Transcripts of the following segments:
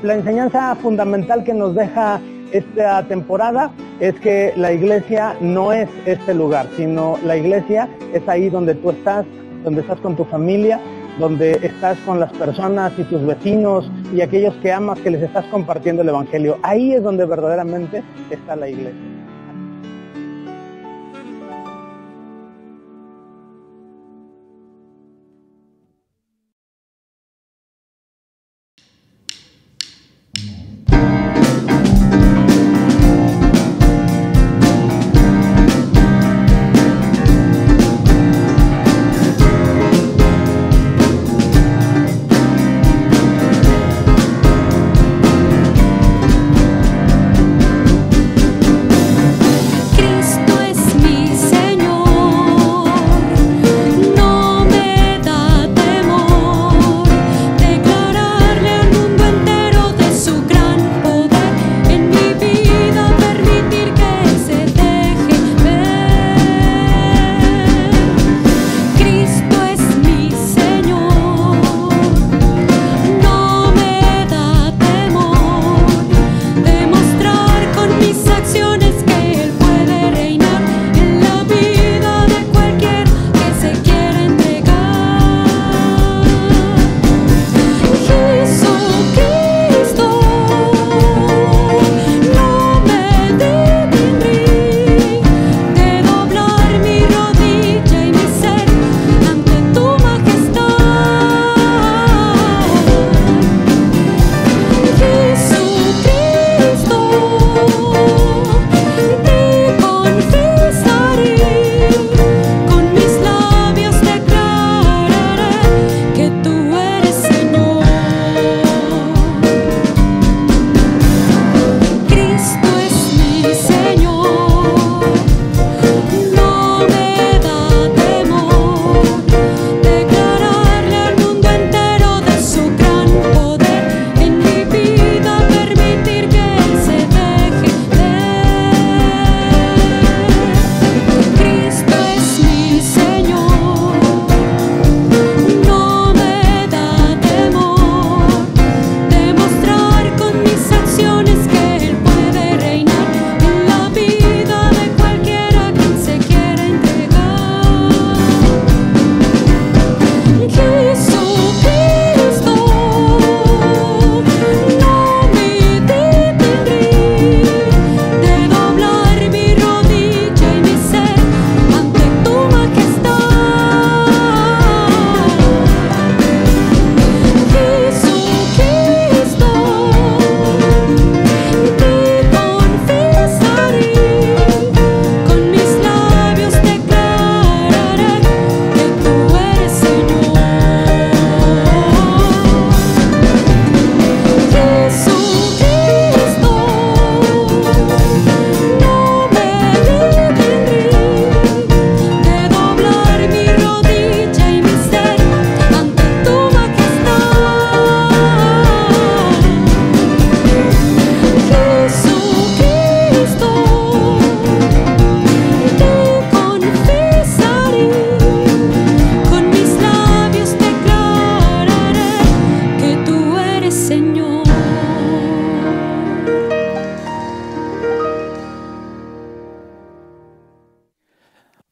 La enseñanza fundamental que nos deja esta temporada es que la iglesia no es este lugar, sino la iglesia es ahí donde tú estás, donde estás con tu familia, donde estás con las personas y tus vecinos y aquellos que amas, que les estás compartiendo el evangelio. Ahí es donde verdaderamente está la iglesia.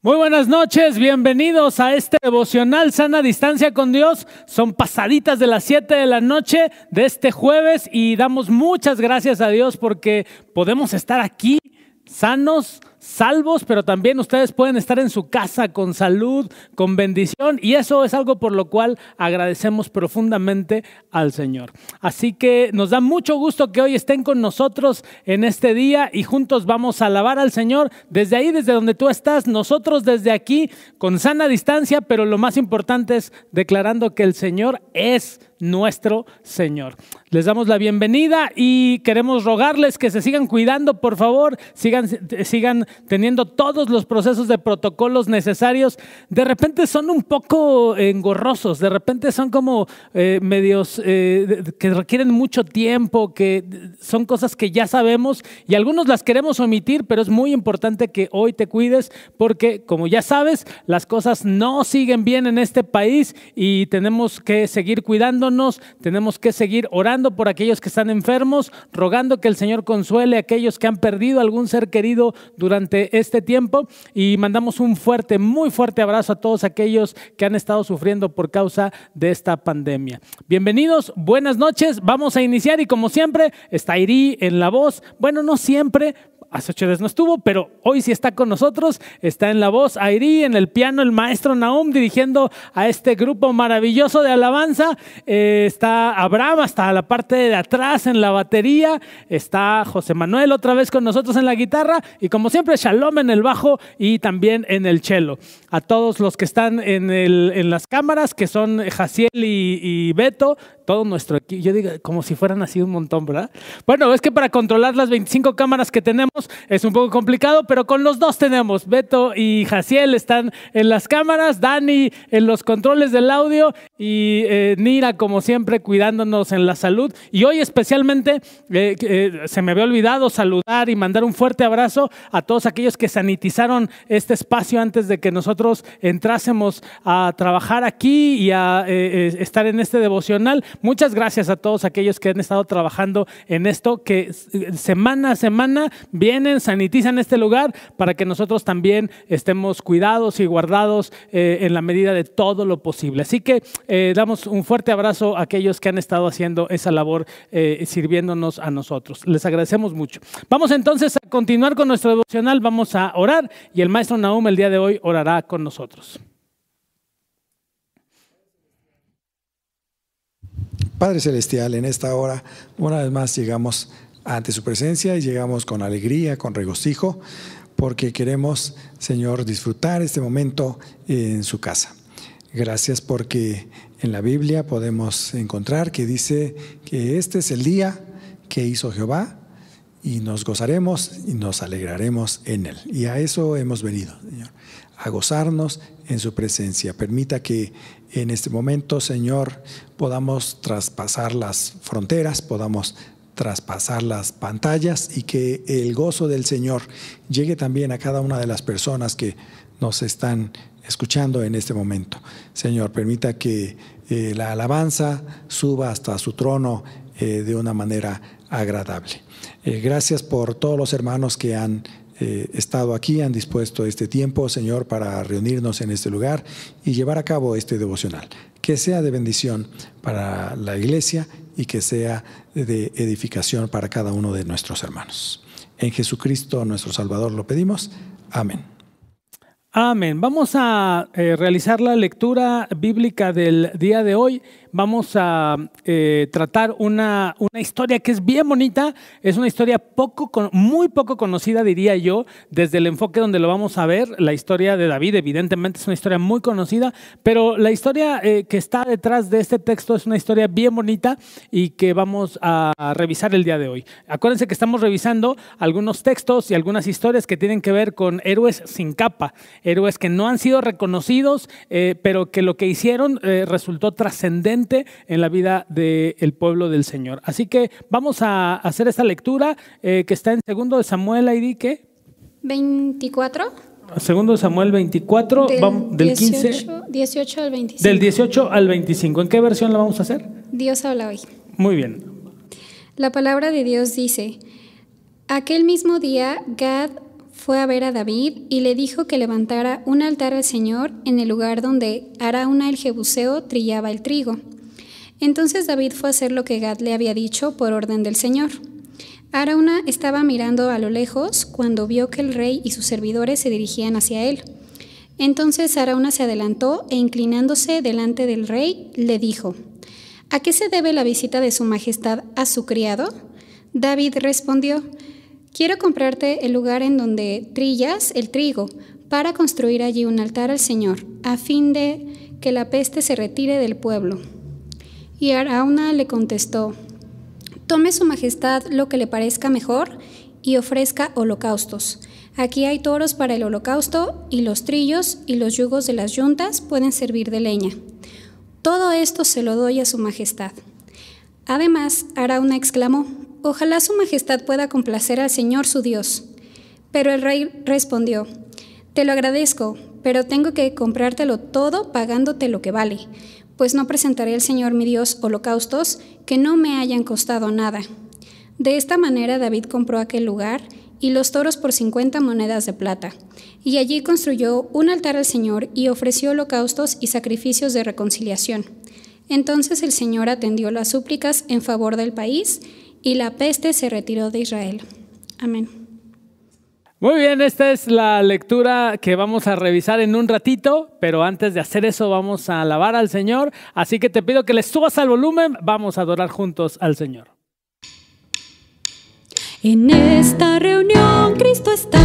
Muy buenas noches, bienvenidos a este devocional Sana Distancia con Dios. Son pasaditas de las 7 de la noche de este jueves y damos muchas gracias a Dios porque podemos estar aquí sanos, salvos, pero también ustedes pueden estar en su casa con salud, con bendición, y eso es algo por lo cual agradecemos profundamente al Señor. Así que nos da mucho gusto que hoy estén con nosotros en este día y juntos vamos a alabar al Señor desde ahí, desde donde tú estás, nosotros desde aquí con sana distancia, pero lo más importante es declarando que el Señor es nuestro Señor. Les damos la bienvenida y queremos rogarles que se sigan cuidando, por favor, sigan teniendo todos los procesos de protocolos necesarios. De repente son un poco engorrosos, de repente son como medios que requieren mucho tiempo, que son cosas que ya sabemos y algunos las queremos omitir, pero es muy importante que hoy te cuides porque, como ya sabes, las cosas no siguen bien en este país y tenemos que seguir cuidándonos cuidándonos, tenemos que seguir orando por aquellos que están enfermos, rogando que el Señor consuele a aquellos que han perdido algún ser querido durante este tiempo, y mandamos un fuerte, muy fuerte abrazo a todos aquellos que han estado sufriendo por causa de esta pandemia. Bienvenidos, buenas noches, vamos a iniciar y como siempre está Iri en la voz. Bueno, no siempre, hace 8 días no estuvo, pero hoy sí está con nosotros, está en la voz Airi, en el piano el maestro Nahum dirigiendo a este grupo maravilloso de alabanza, está Abraham hasta la parte de atrás en la batería, está José Manuel otra vez con nosotros en la guitarra y como siempre Shalom en el bajo y también en el cello. A todos los que están en las cámaras, que son Jaciel y Beto, todo nuestro equipo, yo digo como si fueran así un montón, ¿verdad? Bueno, es que para controlar las 25 cámaras que tenemos es un poco complicado, pero con los dos tenemos. Beto y Jaciel están en las cámaras, Dani en los controles del audio y Nira, como siempre, cuidándonos en la salud. Y hoy especialmente se me había olvidado saludar y mandar un fuerte abrazo a todos aquellos que sanitizaron este espacio antes de que nosotros entrásemos a trabajar aquí y a estar en este devocional. Muchas gracias a todos aquellos que han estado trabajando en esto, que semana a semana vienen, sanitizan este lugar para que nosotros también estemos cuidados y guardados en la medida de todo lo posible. Así que damos un fuerte abrazo a aquellos que han estado haciendo esa labor sirviéndonos a nosotros. Les agradecemos mucho. Vamos entonces a continuar con nuestro devocional, vamos a orar y el maestro Nahum el día de hoy orará con nosotros. Padre Celestial, en esta hora, una vez más llegamos ante su presencia y llegamos con alegría, con regocijo, porque queremos, Señor, disfrutar este momento en su casa. Gracias porque en la Biblia podemos encontrar que dice que este es el día que hizo Jehová y nos gozaremos y nos alegraremos en él. Y a eso hemos venido, Señor, a gozarnos en su presencia. Permita que en este momento, Señor, podamos traspasar las fronteras, podamos traspasar las pantallas y que el gozo del Señor llegue también a cada una de las personas que nos están escuchando en este momento. Señor, permita que la alabanza suba hasta su trono de una manera agradable. Gracias por todos los hermanos que han estado aquí, han dispuesto este tiempo, Señor, para reunirnos en este lugar y llevar a cabo este devocional. Que sea de bendición para la iglesia y que sea de edificación para cada uno de nuestros hermanos. En Jesucristo, nuestro Salvador, lo pedimos. Amén. Amén. Vamos a realizar la lectura bíblica del día de hoy. Vamos a tratar una historia que es bien bonita. Es una historia muy poco conocida, diría yo, desde el enfoque donde lo vamos a ver. La historia de David, evidentemente, es una historia muy conocida, pero la historia que está detrás de este texto es una historia bien bonita y que vamos a revisar el día de hoy. Acuérdense que estamos revisando algunos textos y algunas historias que tienen que ver con héroes sin capa, héroes que no han sido reconocidos, pero que lo que hicieron resultó trascendente en la vida del pueblo del Señor. Así que vamos a hacer esta lectura que está en 2 de Samuel, Airi, ¿qué? 24. 2 de Samuel 24, del 18 al 25. Del 18 al 25. ¿En qué versión la vamos a hacer? Dios habla hoy. Muy bien. La palabra de Dios dice: aquel mismo día Gad fue a ver a David y le dijo que levantara un altar al Señor en el lugar donde Arauna el Jebuseo trillaba el trigo. Entonces David fue a hacer lo que Gad le había dicho por orden del Señor. Arauna estaba mirando a lo lejos cuando vio que el rey y sus servidores se dirigían hacia él. Entonces Arauna se adelantó e inclinándose delante del rey, le dijo: ¿a qué se debe la visita de su majestad a su criado? David respondió: quiero comprarte el lugar en donde trillas el trigo, para construir allí un altar al Señor, a fin de que la peste se retire del pueblo. Y Arauna le contestó: tome su majestad lo que le parezca mejor y ofrezca holocaustos. Aquí hay toros para el holocausto, y los trillos y los yugos de las yuntas pueden servir de leña. Todo esto se lo doy a su majestad. Además, Arauna exclamó: ojalá su majestad pueda complacer al Señor su Dios. Pero el rey respondió: te lo agradezco, pero tengo que comprártelo todo pagándote lo que vale. pues no presentaré al Señor mi Dios holocaustos que no me hayan costado nada. De esta manera David compró aquel lugar y los toros por 50 monedas de plata, y allí construyó un altar al Señor y ofreció holocaustos y sacrificios de reconciliación. Entonces el Señor atendió las súplicas en favor del país, y la peste se retiró de Israel. Amén. Muy bien, esta es la lectura que vamos a revisar en un ratito, pero antes de hacer eso vamos a alabar al Señor, así que te pido que le subas al volumen, vamos a adorar juntos al Señor. En esta reunión Cristo está,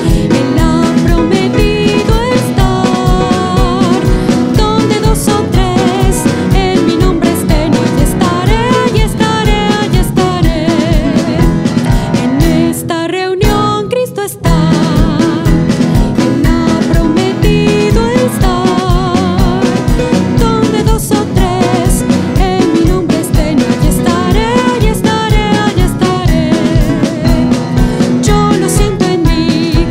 Él ha prometido estar, donde dos o tres en mi nombre estén, allí estaré, allí estaré, allí estaré. En esta reunión Cristo está, Él ha prometido estar, donde dos o tres en mi nombre estén, allí estaré, allí estaré, allí estaré. Yo lo siento en mí,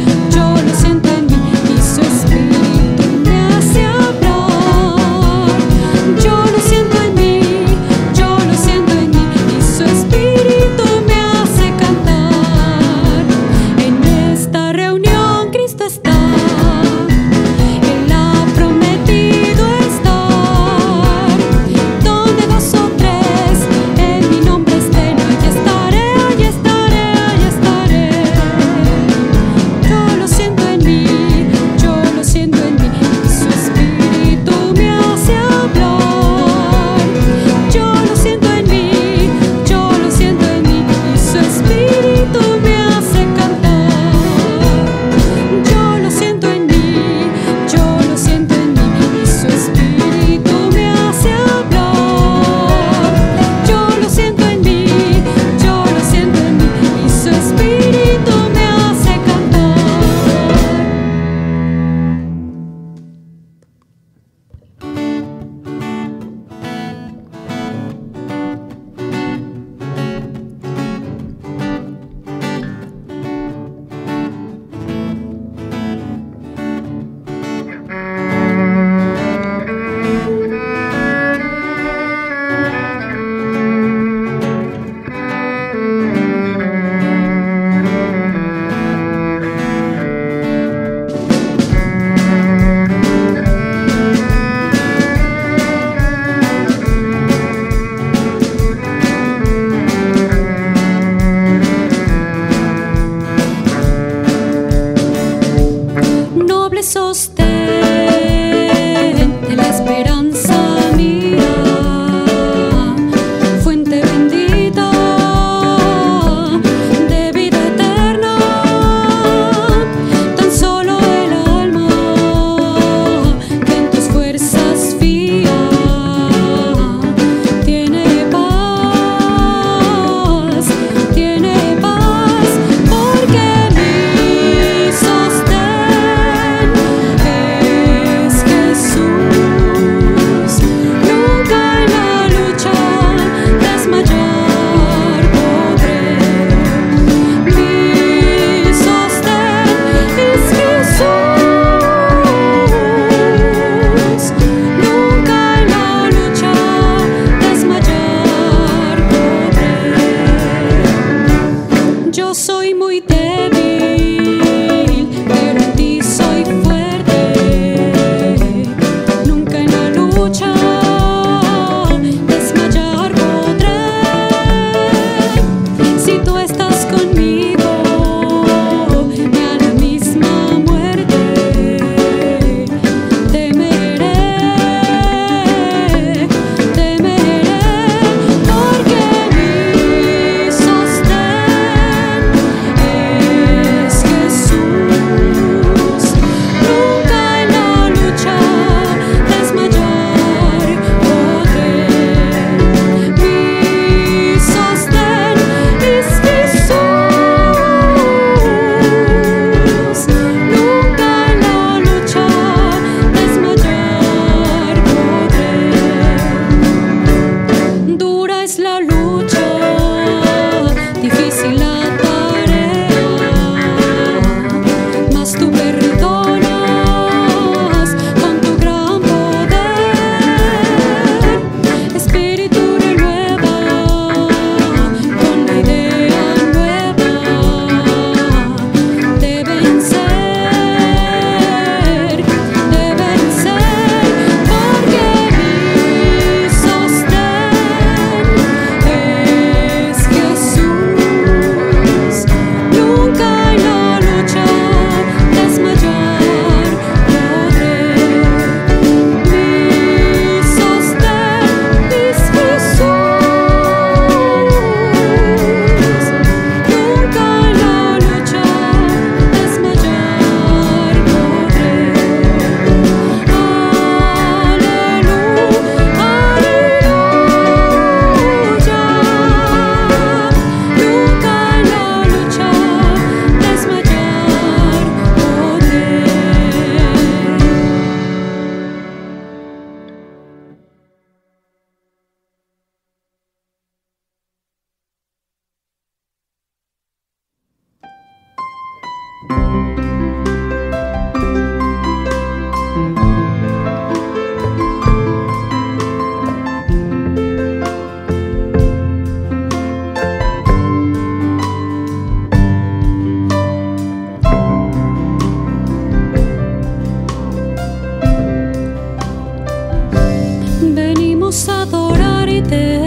Venimos a adorarte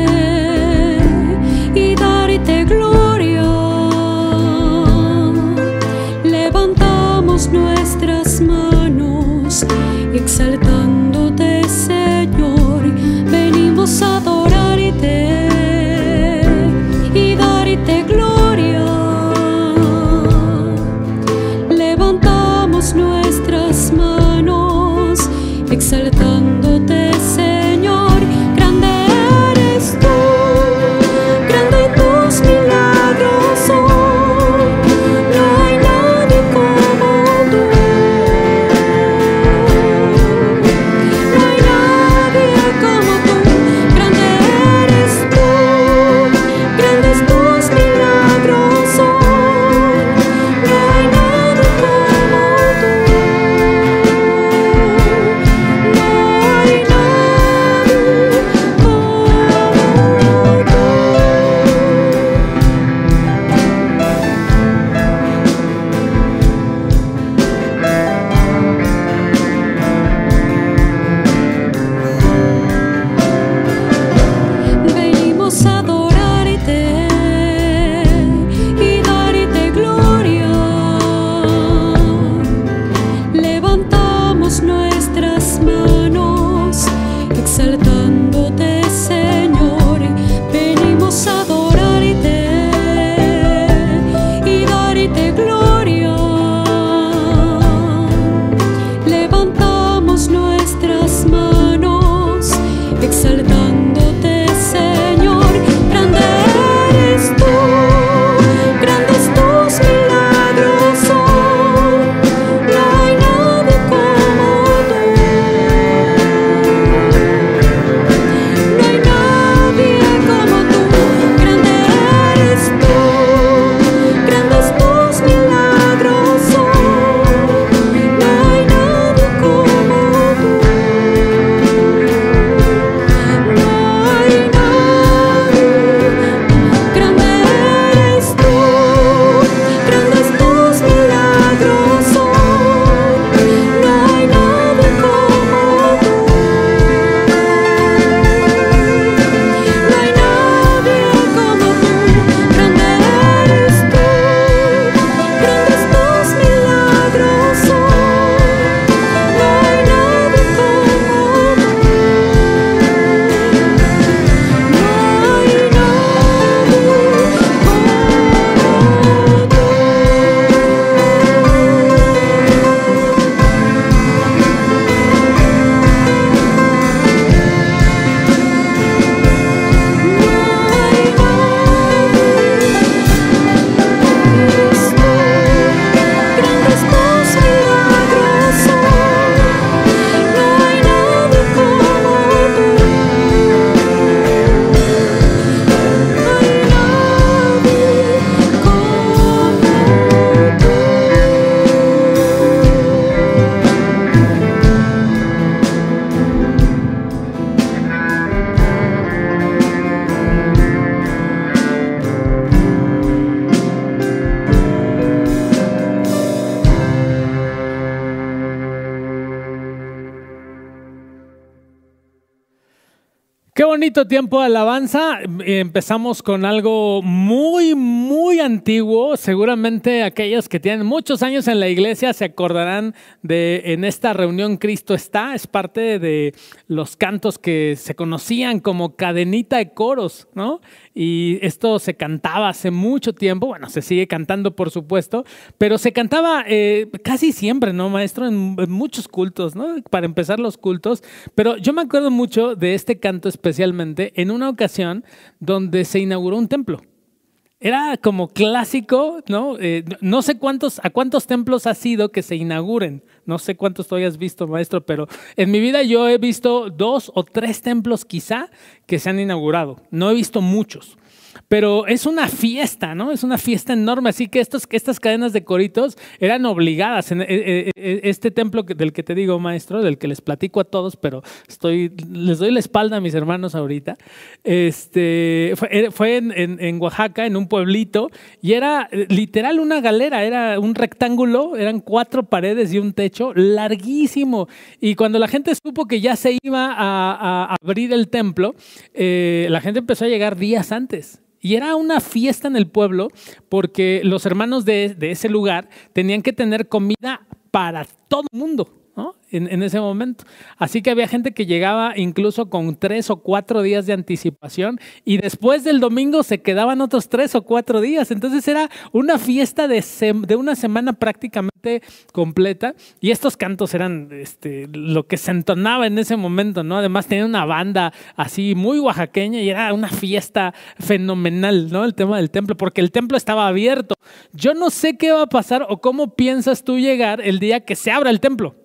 y darte gloria. Levantamos nuestras manos exaltándote, Señor. Venimos a adorarte y darte gloria. Levantamos nuestras manos exaltándote, Señor. Grande eres tú, grande tus milagros son. No hay nadie como tú. No hay nadie como tú. Grande eres tú, grandes tus milagros son. No hay nadie como tú. No hay nadie como tú. Venimos a adorarte y darte gloria. Levantamos nuestras manos exaltándote, Señor. Venimos a adorarte y darte gloria. Levantamos nuestras manos exaltándote, Señor. Grande eres tú, grandes tus milagros son. No hay nadie como tú. No hay nadie como tú. Grande eres tú, grandes tus milagros son. No hay nadie como tú. No hay nadie. Grande eres tú, grandes tus milagros son. No hay nadie como tú. No hay nadie como tú. Grande eres tú, grandes tus milagros son. No hay nadie como tú. No hay grandes tus milagros son. No hay nadie como tú. No hay nadie Qué bonito tiempo de alabanza. Empezamos con algo muy, muy antiguo. Seguramente aquellos que tienen muchos años en la iglesia se acordarán de En esta reunión Cristo está. Es parte de los cantos que se conocían como cadenita de coros, ¿no? Y esto se cantaba hace mucho tiempo. Bueno, se sigue cantando, por supuesto, pero se cantaba casi siempre, ¿no, maestro? En muchos cultos, ¿no? Para empezar los cultos. Pero yo me acuerdo mucho de este canto especialmente en una ocasión donde se inauguró un templo. Era como clásico, ¿no? No sé a cuántos templos ha sido que se inauguren. No sé cuántos tú hayas visto, maestro, pero en mi vida yo he visto 2 o 3 templos quizá que se han inaugurado. No he visto muchos. pero es una fiesta, ¿no? Es una fiesta enorme, así que estas cadenas de coritos eran obligadas. En este templo del que te digo, maestro, del que les platico a todos, pero les doy la espalda a mis hermanos ahorita, fue en Oaxaca, en un pueblito, y era literal una galera, era un rectángulo, eran 4 paredes y un techo larguísimo. Y cuando la gente supo que ya se iba a abrir el templo, la gente empezó a llegar días antes. Y era una fiesta en el pueblo porque los hermanos de ese lugar tenían que tener comida para todo el mundo, ¿no? En ese momento. Así que había gente que llegaba incluso con 3 o 4 días de anticipación y después del domingo se quedaban otros 3 o 4 días. Entonces era una fiesta de una semana prácticamente completa y estos cantos eran lo que se entonaba en ese momento, ¿no? Además tenía una banda así muy oaxaqueña y era una fiesta fenomenal, ¿no? El tema del templo, porque el templo estaba abierto. Yo no sé qué va a pasar o cómo piensas tú llegar el día que se abra el templo.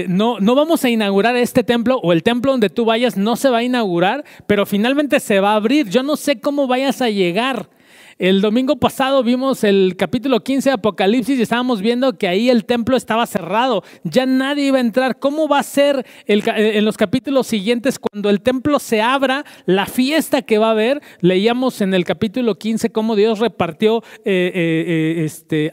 No vamos a inaugurar este templo o el templo donde tú vayas no se va a inaugurar, pero finalmente se va a abrir. Yo no sé cómo vayas a llegar. El domingo pasado vimos el capítulo 15 de Apocalipsis y estábamos viendo que ahí el templo estaba cerrado. Ya nadie iba a entrar. ¿Cómo va a ser en los capítulos siguientes cuando el templo se abra, la fiesta que va a haber? Leíamos en el capítulo 15 cómo Dios repartió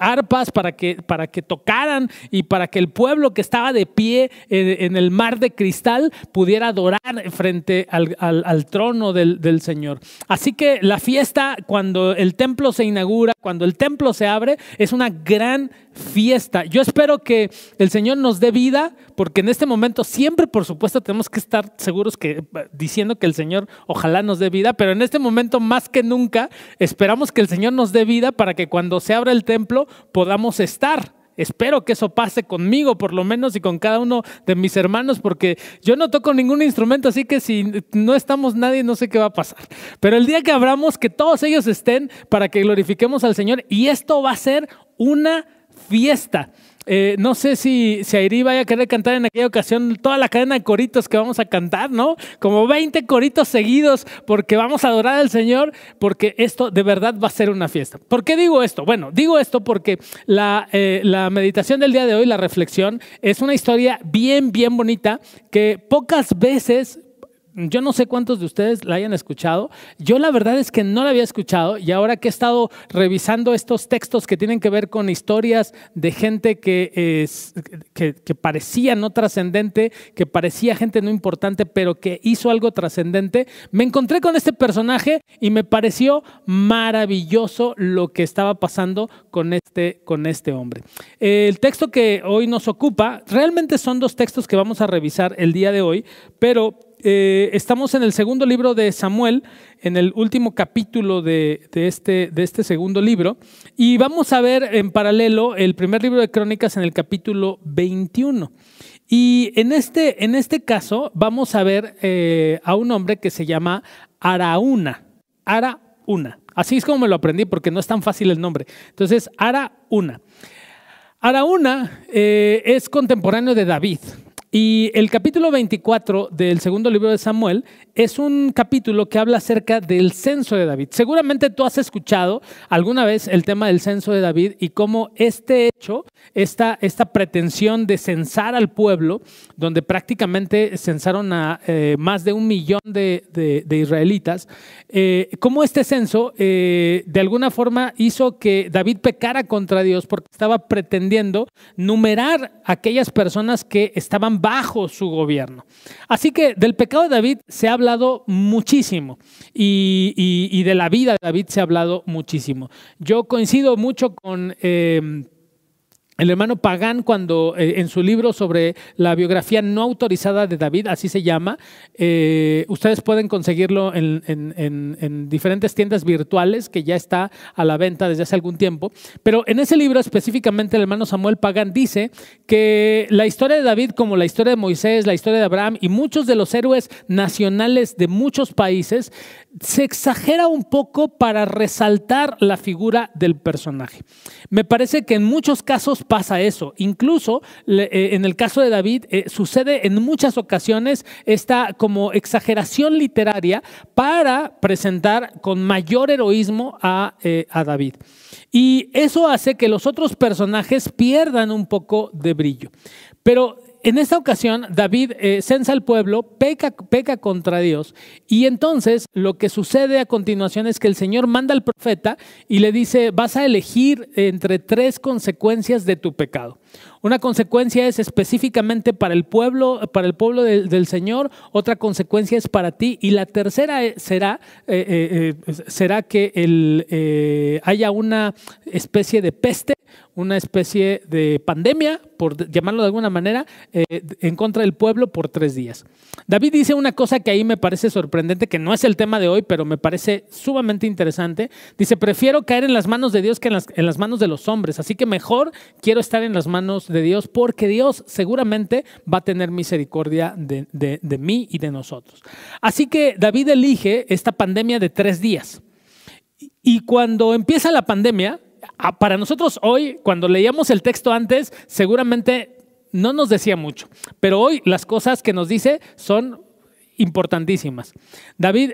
arpas para que tocaran y para que el pueblo que estaba de pie en el mar de cristal pudiera adorar frente al trono del Señor. Así que la fiesta, cuando el templo se inaugura, cuando el templo se abre, es una gran fiesta. Yo espero que el Señor nos dé vida, porque en este momento siempre, por supuesto, tenemos que estar seguros diciendo que el Señor ojalá nos dé vida, pero en este momento más que nunca esperamos que el Señor nos dé vida para que cuando se abra el templo podamos estar. Espero que eso pase conmigo, por lo menos, y con cada uno de mis hermanos, porque yo no toco ningún instrumento, así que si no estamos nadie, no sé qué va a pasar. Pero el día que abramos, que todos ellos estén para que glorifiquemos al Señor, y esto va a ser una fiesta. No sé si Airi vaya a querer cantar en aquella ocasión toda la cadena de coritos que vamos a cantar, ¿no? Como 20 coritos seguidos, porque vamos a adorar al Señor, porque esto de verdad va a ser una fiesta. ¿Por qué digo esto? Bueno, digo esto porque la meditación del día de hoy, la reflexión, es una historia bien, bien bonita que pocas veces... Yo no sé cuántos de ustedes la hayan escuchado. Yo la verdad es que no la había escuchado y ahora que he estado revisando estos textos que tienen que ver con historias de gente que parecía no trascendente, que parecía gente no importante, pero que hizo algo trascendente, me encontré con este personaje y me pareció maravilloso lo que estaba pasando con este hombre. El texto que hoy nos ocupa, realmente son 2 textos que vamos a revisar el día de hoy, pero estamos en el segundo libro de Samuel, en el último capítulo de este segundo libro, y vamos a ver en paralelo el primer libro de Crónicas en el capítulo 21. Y en este caso vamos a ver a un hombre que se llama Araúna. Araúna. Así es como me lo aprendí porque no es tan fácil el nombre. Entonces, Araúna. Araúna es contemporáneo de David. Y el capítulo 24 del segundo libro de Samuel es un capítulo que habla acerca del censo de David. Seguramente tú has escuchado alguna vez el tema del censo de David y cómo este hecho, esta pretensión de censar al pueblo, donde prácticamente censaron a más de 1 millón de israelitas, cómo este censo de alguna forma hizo que David pecara contra Dios porque estaba pretendiendo numerar a aquellas personas que estaban bajo su gobierno. Así que del pecado de David se ha hablado muchísimo y de la vida de David se ha hablado muchísimo. Yo coincido mucho con el hermano Pagán cuando en su libro sobre la biografía no autorizada de David, así se llama, ustedes pueden conseguirlo en diferentes tiendas virtuales que ya está a la venta desde hace algún tiempo, pero en ese libro específicamente el hermano Samuel Pagán dice que la historia de David, como la historia de Moisés, la historia de Abraham y muchos de los héroes nacionales de muchos países, se exagera un poco para resaltar la figura del personaje. Me parece que en muchos casos pasa eso. Incluso en el caso de David sucede en muchas ocasiones esta como exageración literaria para presentar con mayor heroísmo a David. Y eso hace que los otros personajes pierdan un poco de brillo. Pero en esta ocasión, David censa al pueblo, peca contra Dios, y entonces lo que sucede a continuación es que el Señor manda al profeta y le dice: vas a elegir entre 3 consecuencias de tu pecado. Una consecuencia es específicamente para el pueblo del Señor, otra consecuencia es para ti, y la tercera será que haya una especie de peste, una especie de pandemia, por llamarlo de alguna manera, en contra del pueblo por 3 días. David dice una cosa que ahí me parece sorprendente, que no es el tema de hoy, pero me parece sumamente interesante. Dice: prefiero caer en las manos de Dios que en las manos de los hombres, así que mejor quiero estar en las manos de Dios, porque Dios seguramente va a tener misericordia de mí y de nosotros. Así que David elige esta pandemia de 3 días. Y cuando empieza la pandemia, para nosotros hoy, cuando leíamos el texto antes, seguramente no nos decía mucho, pero hoy las cosas que nos dice son importantísimas. David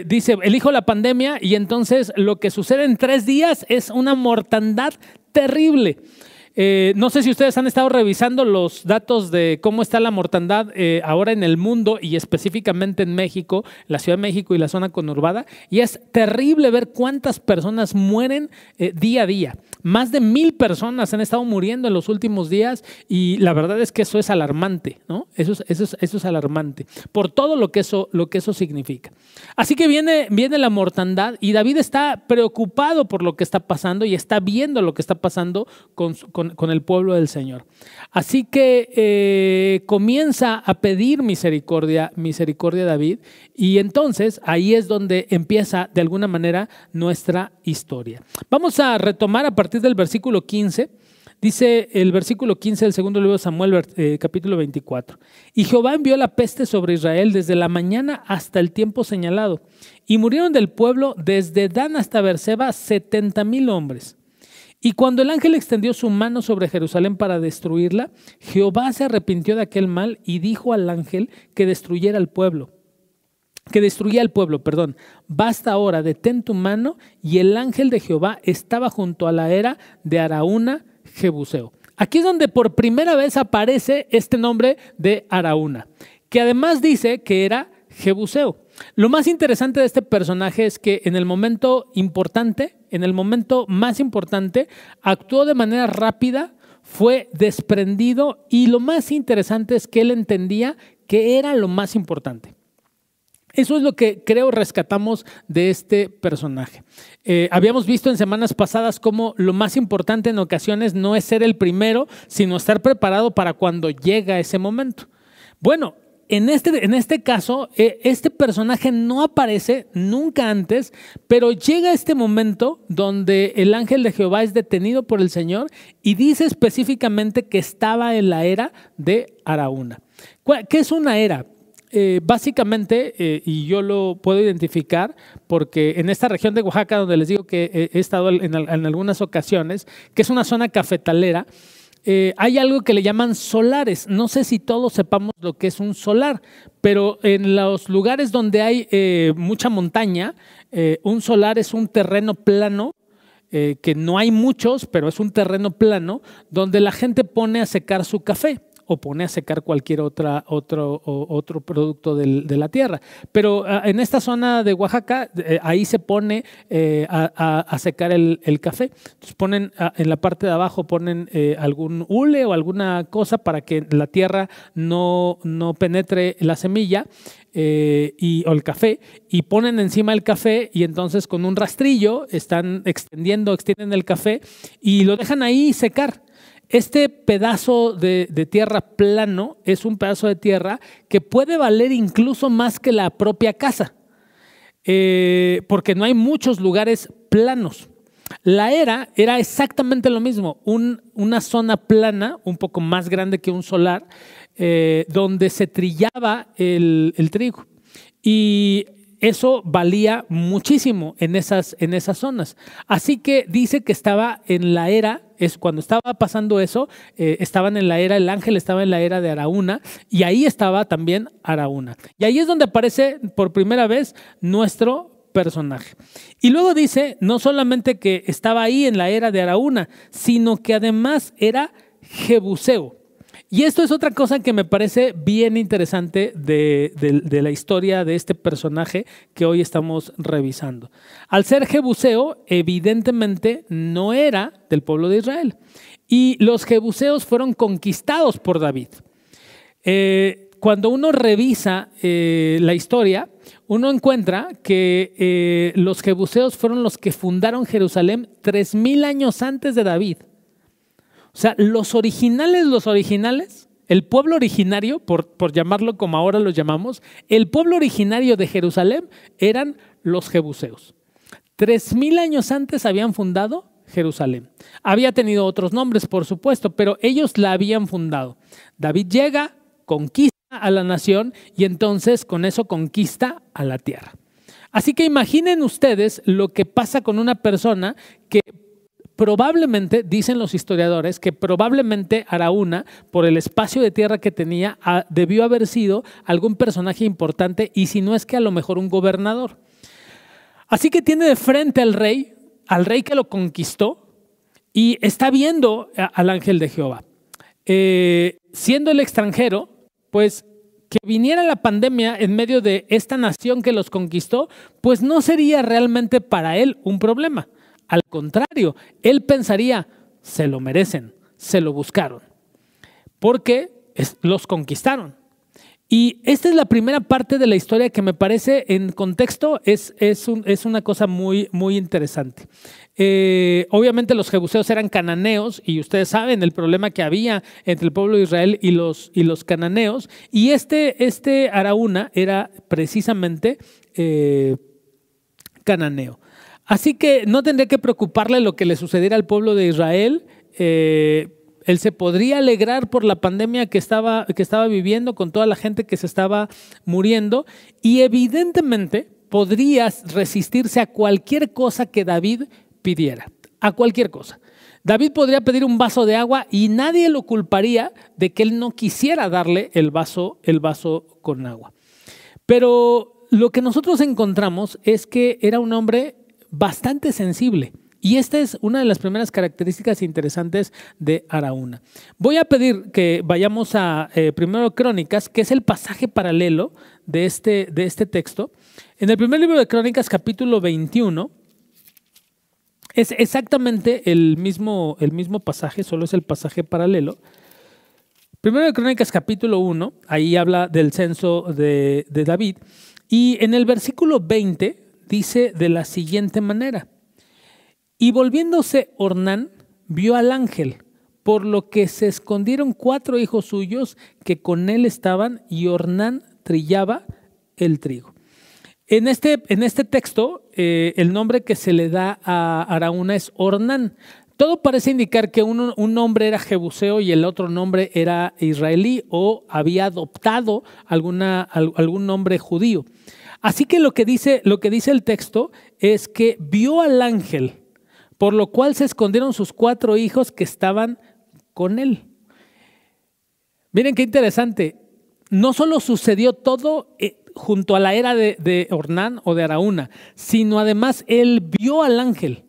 dice: elijo la pandemia, y entonces lo que sucede en 3 días es una mortandad terrible. No sé si ustedes han estado revisando los datos de cómo está la mortandad ahora en el mundo, y específicamente en México, la Ciudad de México y la zona conurbada, y es terrible ver cuántas personas mueren día a día. Más de 1,000 personas han estado muriendo en los últimos días, y la verdad es que eso es alarmante, ¿no? Eso es alarmante por todo lo que eso significa. Así que viene la mortandad, y David está preocupado por lo que está pasando y está viendo lo que está pasando con el pueblo del Señor. Así que comienza a pedir misericordia David, y entonces ahí es donde empieza de alguna manera nuestra historia. Vamos a retomar a partir del versículo 15. Dice el versículo 15 del segundo libro de Samuel, capítulo 24. Y Jehová envió la peste sobre Israel desde la mañana hasta el tiempo señalado, y murieron del pueblo desde Dan hasta Beerseba 70,000 hombres. Y cuando el ángel extendió su mano sobre Jerusalén para destruirla, Jehová se arrepintió de aquel mal y dijo al ángel que destruyera al pueblo. Que destruía al pueblo, perdón. Basta ahora, detén tu mano. Y el ángel de Jehová estaba junto a la era de Araúna, Jebuseo. Aquí es donde por primera vez aparece este nombre de Araúna, que además dice que era Jebuseo. Lo más interesante de este personaje es que en el momento importante, en el momento más importante, actuó de manera rápida, fue desprendido, y lo más interesante es que él entendía que era lo más importante. Eso es lo que creo rescatamos de este personaje. Habíamos visto en semanas pasadas cómo lo más importante en ocasiones no es ser el primero, sino estar preparado para cuando llega ese momento. Bueno, en este caso, este personaje no aparece nunca antes, pero llega este momento donde el ángel de Jehová es detenido por el Señor y dice específicamente que estaba en la era de Araúna. ¿Qué es una era? Básicamente, y yo lo puedo identificar porque en esta región de Oaxaca, donde les digo que he estado en algunas ocasiones, que es una zona cafetalera, hay algo que le llaman solares. No sé si todos sepamos lo que es un solar, pero en los lugares donde hay mucha montaña, un solar es un terreno plano, que no hay muchos, pero es un terreno plano donde la gente pone a secar su café o pone a secar cualquier otro producto de la tierra. Pero en esta zona de Oaxaca, ahí se pone a secar el café. Entonces ponen en la parte de abajo ponen algún hule o alguna cosa para que la tierra no penetre la semilla o el café, y ponen encima el café, y entonces con un rastrillo extienden el café y lo dejan ahí secar. Este pedazo de tierra plano es un pedazo de tierra que puede valer incluso más que la propia casa, porque no hay muchos lugares planos. La era exactamente lo mismo, una zona plana, un poco más grande que un solar, donde se trillaba el trigo. Y eso valía muchísimo en esas zonas. Así que dice que estaba en la era, cuando estaba pasando eso, estaban en la era, el ángel estaba en la era de Araúna, y ahí estaba también Araúna. Y ahí es donde aparece por primera vez nuestro personaje. Y luego dice, no solamente que estaba ahí en la era de Araúna, sino que además era Jebuseo. Y esto es otra cosa que me parece bien interesante de la historia de este personaje que hoy estamos revisando. Al ser Jebuseo, evidentemente no era del pueblo de Israel. Y los jebuseos fueron conquistados por David. Cuando uno revisa la historia, uno encuentra que los jebuseos fueron los que fundaron Jerusalén 3000 años antes de David. O sea, los originales, el pueblo originario, por llamarlo como ahora los llamamos, el pueblo originario de Jerusalén eran los jebuseos. 3000 años antes habían fundado Jerusalén. Había tenido otros nombres, por supuesto, pero ellos la habían fundado. David llega, conquista a la nación y entonces con eso conquista a la tierra. Así que imaginen ustedes lo que pasa con una persona que probablemente, dicen los historiadores, que probablemente Araúna, por el espacio de tierra que tenía, debió haber sido algún personaje importante y si no es que a lo mejor un gobernador. Así que tiene de frente al rey que lo conquistó y está viendo al ángel de Jehová. Siendo el extranjero, pues que viniera la pandemia en medio de esta nación que los conquistó, pues no sería realmente para él un problema. Al contrario, él pensaría, se lo merecen, se lo buscaron, porque los conquistaron. Y esta es la primera parte de la historia que me parece en contexto es una cosa muy, muy interesante. Obviamente los jebuseos eran cananeos y ustedes saben el problema que había entre el pueblo de Israel y los cananeos. Y este Araúna era precisamente cananeo. Así que no tendría que preocuparle lo que le sucediera al pueblo de Israel. Él se podría alegrar por la pandemia que estaba viviendo, con toda la gente que se estaba muriendo, y evidentemente podría resistirse a cualquier cosa que David pidiera, a cualquier cosa. David podría pedir un vaso de agua y nadie lo culparía de que él no quisiera darle el vaso con agua. Pero lo que nosotros encontramos es que era un hombre bastante sensible. Y esta es una de las primeras características interesantes de Araúna. Voy a pedir que vayamos a Primero Crónicas, que es el pasaje paralelo de este texto. En el primer libro de Crónicas, capítulo 21, es exactamente el mismo pasaje, solo es el pasaje paralelo. Primero de Crónicas, capítulo 1, ahí habla del censo de David. Y en el versículo 20 dice de la siguiente manera: y volviéndose Ornán, vio al ángel, por lo que se escondieron 4 hijos suyos que con él estaban, y Ornán trillaba el trigo. En este texto, el nombre que se le da a Araúna es Ornán. Todo parece indicar que un nombre era jebuseo y el otro nombre era israelí, o había adoptado algún nombre judío. Así que lo que dice el texto es que vio al ángel, por lo cual se escondieron sus 4 hijos que estaban con él. Miren qué interesante. No solo sucedió todo junto a la era de Ornán o de Araúna, sino además él vio al ángel.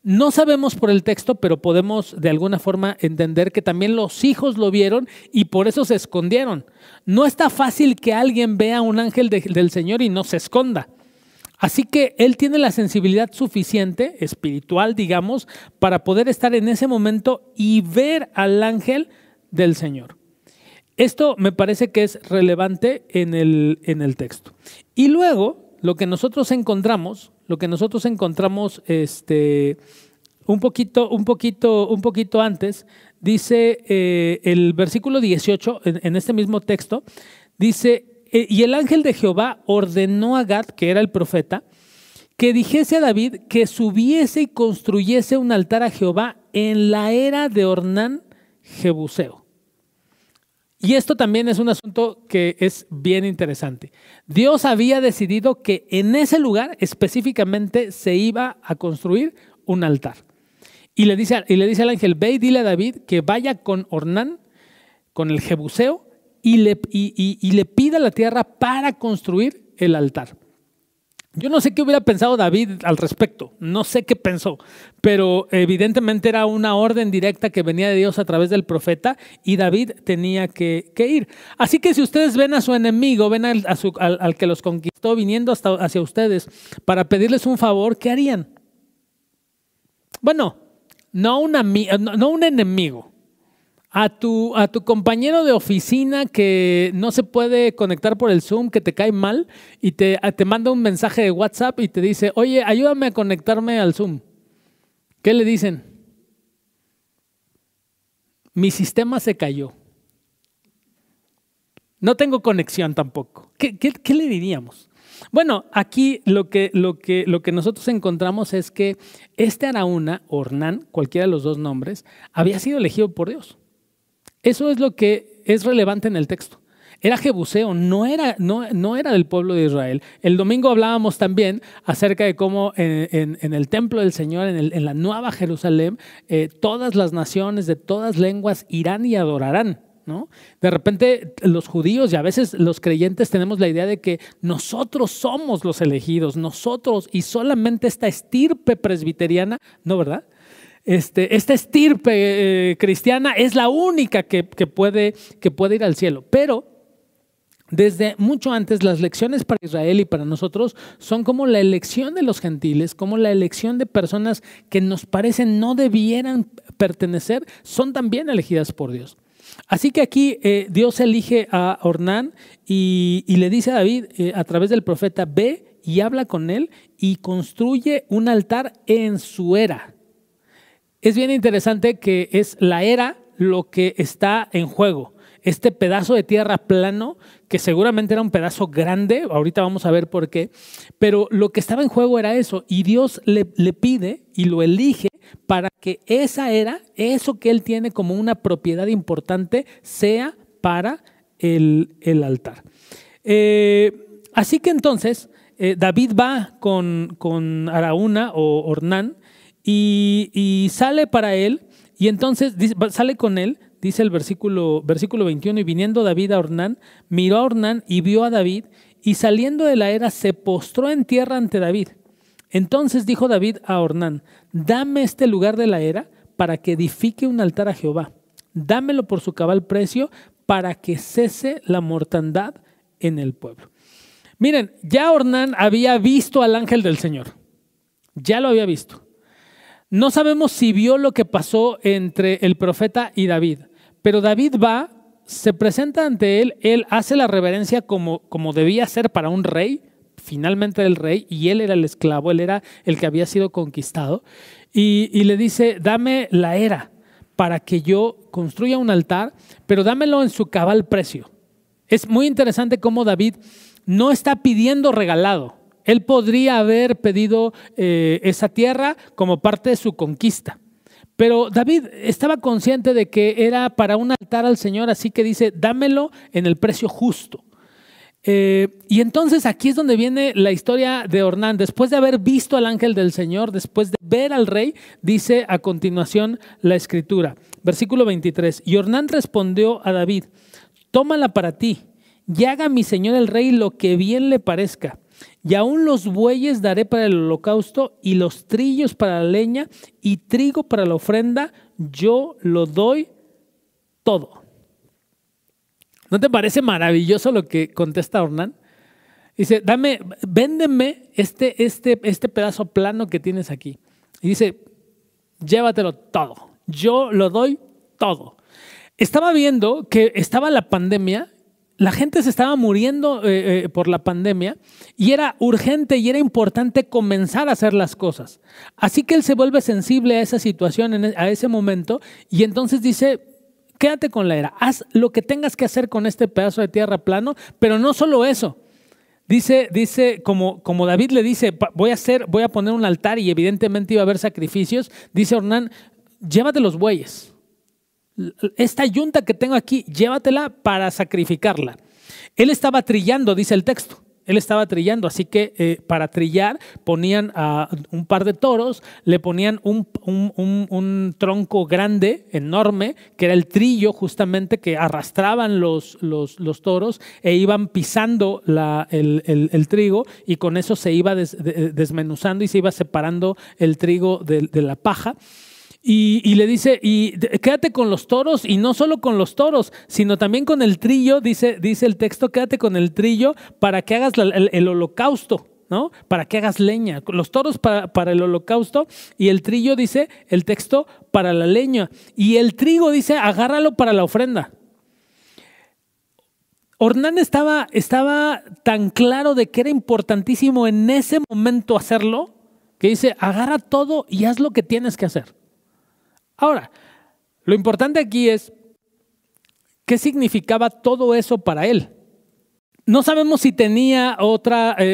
No sabemos por el texto, pero podemos de alguna forma entender que también los hijos lo vieron y por eso se escondieron. No está fácil que alguien vea un ángel del Señor y no se esconda. Así que él tiene la sensibilidad suficiente, espiritual, digamos, para poder estar en ese momento y ver al ángel del Señor. Esto me parece que es relevante en el texto. Y luego, lo que nosotros encontramos un poquito antes, dice el versículo 18, en este mismo texto, dice: y el ángel de Jehová ordenó a Gad, que era el profeta, que dijese a David que subiese y construyese un altar a Jehová en la era de Ornán Jebuseo. Y esto también es un asunto que es bien interesante. Dios había decidido que en ese lugar específicamente se iba a construir un altar. Y le dice al ángel, ve y dile a David que vaya con Ornán, con el Jebuseo, y le pida la tierra para construir el altar. Yo no sé qué hubiera pensado David al respecto, no sé qué pensó, pero evidentemente era una orden directa que venía de Dios a través del profeta y David tenía que ir. Así que si ustedes ven a su enemigo, ven al que los conquistó viniendo hacia ustedes para pedirles un favor, ¿qué harían? Bueno, no un enemigo. A tu compañero de oficina que no se puede conectar por el Zoom, que te cae mal y te manda un mensaje de WhatsApp y te dice, oye, ayúdame a conectarme al Zoom. ¿Qué le dicen? Mi sistema se cayó. No tengo conexión tampoco. ¿Qué le diríamos? Bueno, aquí lo que nosotros encontramos es que este Araúna, Ornán, cualquiera de los dos nombres, había sido elegido por Dios. Eso es lo que es relevante en el texto. Era jebuseo, no era del pueblo de Israel. El domingo hablábamos también acerca de cómo en el templo del Señor, en la Nueva Jerusalén, todas las naciones de todas lenguas irán y adorarán, ¿no? De repente los judíos y a veces los creyentes tenemos la idea de que nosotros somos los elegidos, nosotros y solamente esta estirpe presbiteriana, ¿no, verdad? Esta estirpe cristiana es la única que puede ir al cielo. Pero desde mucho antes las lecciones para Israel y para nosotros son como la elección de los gentiles, como la elección de personas que nos parecen no debieran pertenecer, son también elegidas por Dios. Así que aquí Dios elige a Ornán y le dice a David a través del profeta, ve y habla con él y construye un altar en su era. Es bien interesante que es la era lo que está en juego. Este pedazo de tierra plano, que seguramente era un pedazo grande, ahorita vamos a ver por qué, pero lo que estaba en juego era eso. Y Dios le pide y lo elige para que esa era, eso que él tiene como una propiedad importante, sea para el altar. Así que entonces David va con Araúna o Ornán, y sale para él, y entonces sale con él, dice el versículo 21, y viniendo David a Ornán, miró a Ornán y vio a David, y saliendo de la era se postró en tierra ante David. Entonces dijo David a Ornán, dame este lugar de la era para que edifique un altar a Jehová. Dámelo por su cabal precio para que cese la mortandad en el pueblo. Miren, ya Ornán había visto al ángel del Señor, ya lo había visto. No sabemos si vio lo que pasó entre el profeta y David, pero David va, se presenta ante él hace la reverencia como debía ser para un rey, finalmente el rey, y él era el esclavo, él era el que había sido conquistado, y le dice, dame la era para que yo construya un altar, pero dámelo en su cabal precio. Es muy interesante cómo David no está pidiendo regalado. Él podría haber pedido esa tierra como parte de su conquista. Pero David estaba consciente de que era para un altar al Señor, así que dice, dámelo en el precio justo. Y entonces aquí es donde viene la historia de Ornán. Después de haber visto al ángel del Señor, después de ver al rey, dice a continuación la escritura. Versículo 23. Y Ornán respondió a David, tómala para ti y haga mi señor el rey lo que bien le parezca. Y aún los bueyes daré para el holocausto y los trillos para la leña y trigo para la ofrenda, yo lo doy todo. ¿No te parece maravilloso lo que contesta Ornán? Dice, véndeme este pedazo plano que tienes aquí. Y dice, llévatelo todo, yo lo doy todo. Estaba viendo que estaba la pandemia. La gente se estaba muriendo por la pandemia y era urgente y era importante comenzar a hacer las cosas. Así que él se vuelve sensible a esa situación, a ese momento, y entonces dice, quédate con la era, haz lo que tengas que hacer con este pedazo de tierra plano, pero no solo eso. Dice como David le dice, voy a poner un altar y evidentemente iba a haber sacrificios. Dice Ornán, llévate los bueyes. esta yunta que tengo aquí, llévatela para sacrificarla. Él estaba trillando, dice el texto. Él estaba trillando, así que para trillar ponían un par de toros, le ponían un tronco grande, enorme, que era el trillo justamente que arrastraban los toros e iban pisando el trigo, y con eso se iba desmenuzando y se iba separando el trigo de la paja. Y le dice, quédate con los toros, y no solo con los toros, sino también con el trillo, dice el texto, quédate con el trillo para que hagas el holocausto, ¿no? Para que hagas leña. Los toros para el holocausto, y el trillo, dice el texto, para la leña. Y el trigo, dice, agárralo para la ofrenda. Ornán estaba tan claro de que era importantísimo en ese momento hacerlo, que dice, agarra todo y haz lo que tienes que hacer. Ahora, lo importante aquí es qué significaba todo eso para él. No sabemos si tenía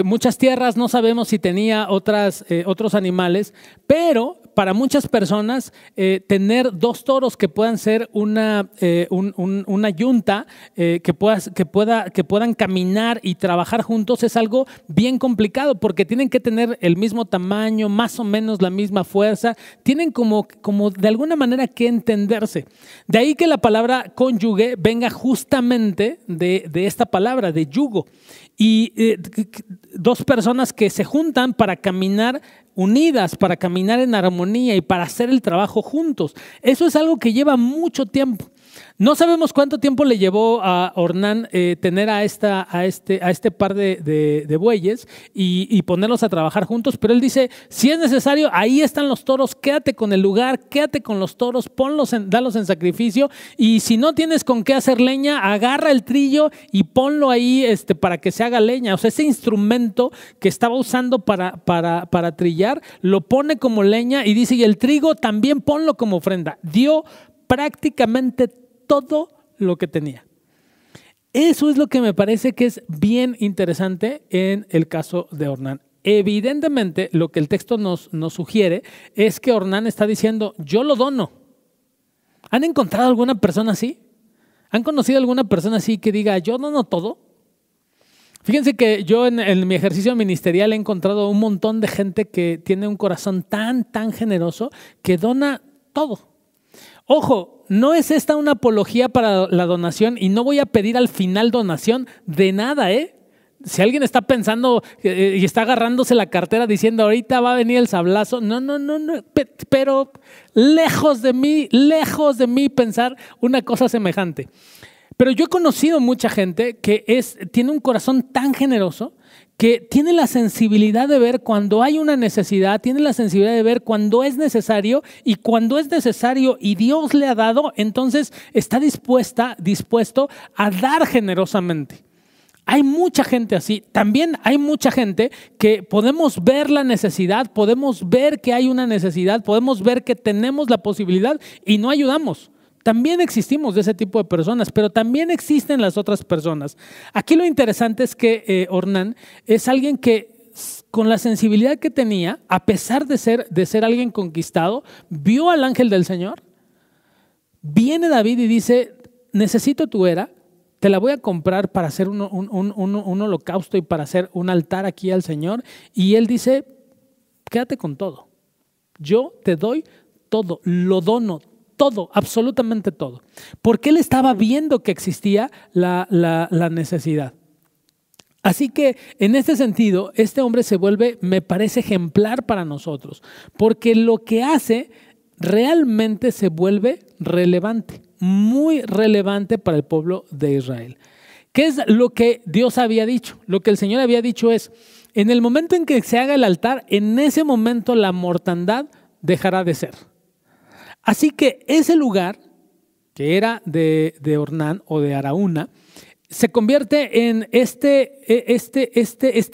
muchas tierras, no sabemos si tenía otros animales, pero para muchas personas tener 2 toros que puedan ser una yunta, que puedan caminar y trabajar juntos, es algo bien complicado, porque tienen que tener el mismo tamaño, más o menos la misma fuerza, tienen como de alguna manera que entenderse. De ahí que la palabra cónyuge venga justamente de esta palabra, de yugo. Y 2 personas que se juntan para caminar unidas, para caminar en armonía y para hacer el trabajo juntos. Eso es algo que lleva mucho tiempo. No sabemos cuánto tiempo le llevó a Ornán tener a este par de bueyes y ponerlos a trabajar juntos, pero él dice, si es necesario, ahí están los toros, quédate con el lugar, quédate con los toros, dalos en sacrificio, y si no tienes con qué hacer leña, agarra el trillo y ponlo ahí para que se haga leña. O sea, ese instrumento que estaba usando para trillar, lo pone como leña, y dice, y el trigo también ponlo como ofrenda. Dio prácticamente todo lo que tenía. Eso es lo que me parece que es bien interesante en el caso de Ornán. Evidentemente, lo que el texto nos sugiere es que Ornán está diciendo, yo lo dono. ¿Han encontrado alguna persona así? ¿Han conocido alguna persona así que diga, yo dono todo? Fíjense que yo en mi ejercicio ministerial he encontrado un montón de gente que tiene un corazón tan generoso que dona todo. Ojo, no es esta una apología para la donación, y no voy a pedir al final donación de nada, ¿eh? Si alguien está pensando y está agarrándose la cartera diciendo ahorita va a venir el sablazo, no, pero lejos de mí pensar una cosa semejante. Pero yo he conocido mucha gente que tiene un corazón tan generoso, que tiene la sensibilidad de ver cuando hay una necesidad, tiene la sensibilidad de ver cuando es necesario, y cuando es necesario y Dios le ha dado, entonces está dispuesto a dar generosamente. Hay mucha gente así. También hay mucha gente que podemos ver la necesidad, podemos ver que hay una necesidad, podemos ver que tenemos la posibilidad y no ayudamos. También existimos de ese tipo de personas, pero también existen las otras personas. Aquí lo interesante es que Ornán es alguien que, con la sensibilidad que tenía, a pesar de ser alguien conquistado, vio al ángel del Señor. Viene David y dice, necesito tu era, te la voy a comprar para hacer un holocausto y para hacer un altar aquí al Señor. Y él dice, quédate con todo. Yo te doy todo, lo dono, todo, absolutamente todo. Porque él estaba viendo que existía la necesidad. Así que en este sentido, este hombre se vuelve, me parece, ejemplar para nosotros. Porque lo que hace realmente se vuelve relevante, muy relevante para el pueblo de Israel. ¿Qué es lo que Dios había dicho? Lo que el Señor había dicho es, en el momento en que se haga el altar, en ese momento la mortandad dejará de ser. Así que ese lugar, que era de Ornán o de Araúna, se convierte en este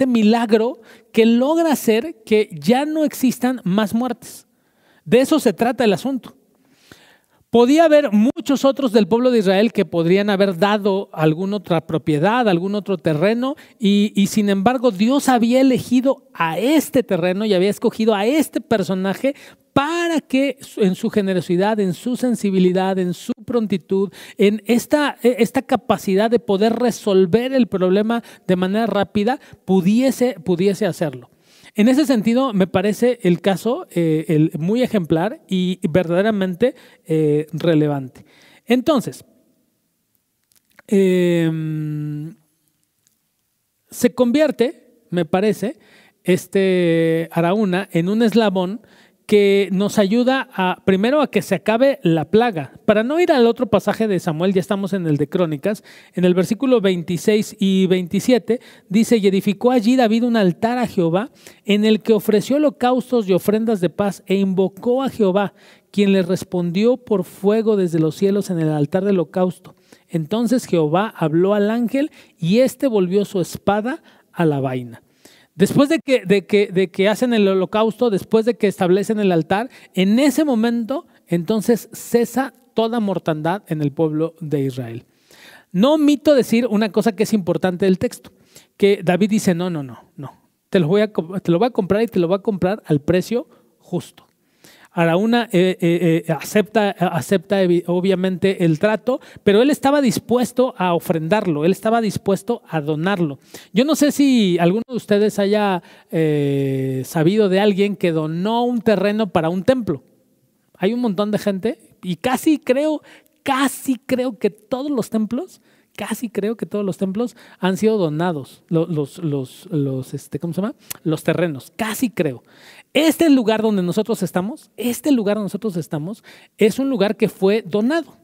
milagro que logra hacer que ya no existan más muertes. De eso se trata el asunto. Podía haber muchos otros del pueblo de Israel que podrían haber dado alguna otra propiedad, algún otro terreno, y sin embargo Dios había elegido a este terreno y había escogido a este personaje para que en su generosidad, en su sensibilidad, en su prontitud, en esta capacidad de poder resolver el problema de manera rápida, pudiese hacerlo. En ese sentido, me parece el caso muy ejemplar y verdaderamente relevante. Entonces, se convierte, me parece, Araúna en un eslabón que nos ayuda primero a que se acabe la plaga. Para no ir al otro pasaje de Samuel, ya estamos en el de Crónicas, en el versículo 26 y 27, dice: y edificó allí David un altar a Jehová, en el que ofreció holocaustos y ofrendas de paz, e invocó a Jehová, quien le respondió por fuego desde los cielos en el altar del holocausto. Entonces Jehová habló al ángel, y éste volvió su espada a la vaina. Después de que hacen el holocausto, después de que establecen el altar, en ese momento entonces cesa toda mortandad en el pueblo de Israel. No omito decir una cosa que es importante del texto, que David dice: no, te lo voy a comprar, y te lo voy a comprar al precio justo. Araúna acepta obviamente el trato, pero él estaba dispuesto a ofrendarlo, él estaba dispuesto a donarlo. Yo no sé si alguno de ustedes haya sabido de alguien que donó un terreno para un templo. Hay un montón de gente, y casi creo que todos los templos, han sido donados, ¿cómo se llama? Los terrenos, casi creo. Este lugar donde nosotros estamos, es un lugar que fue donado.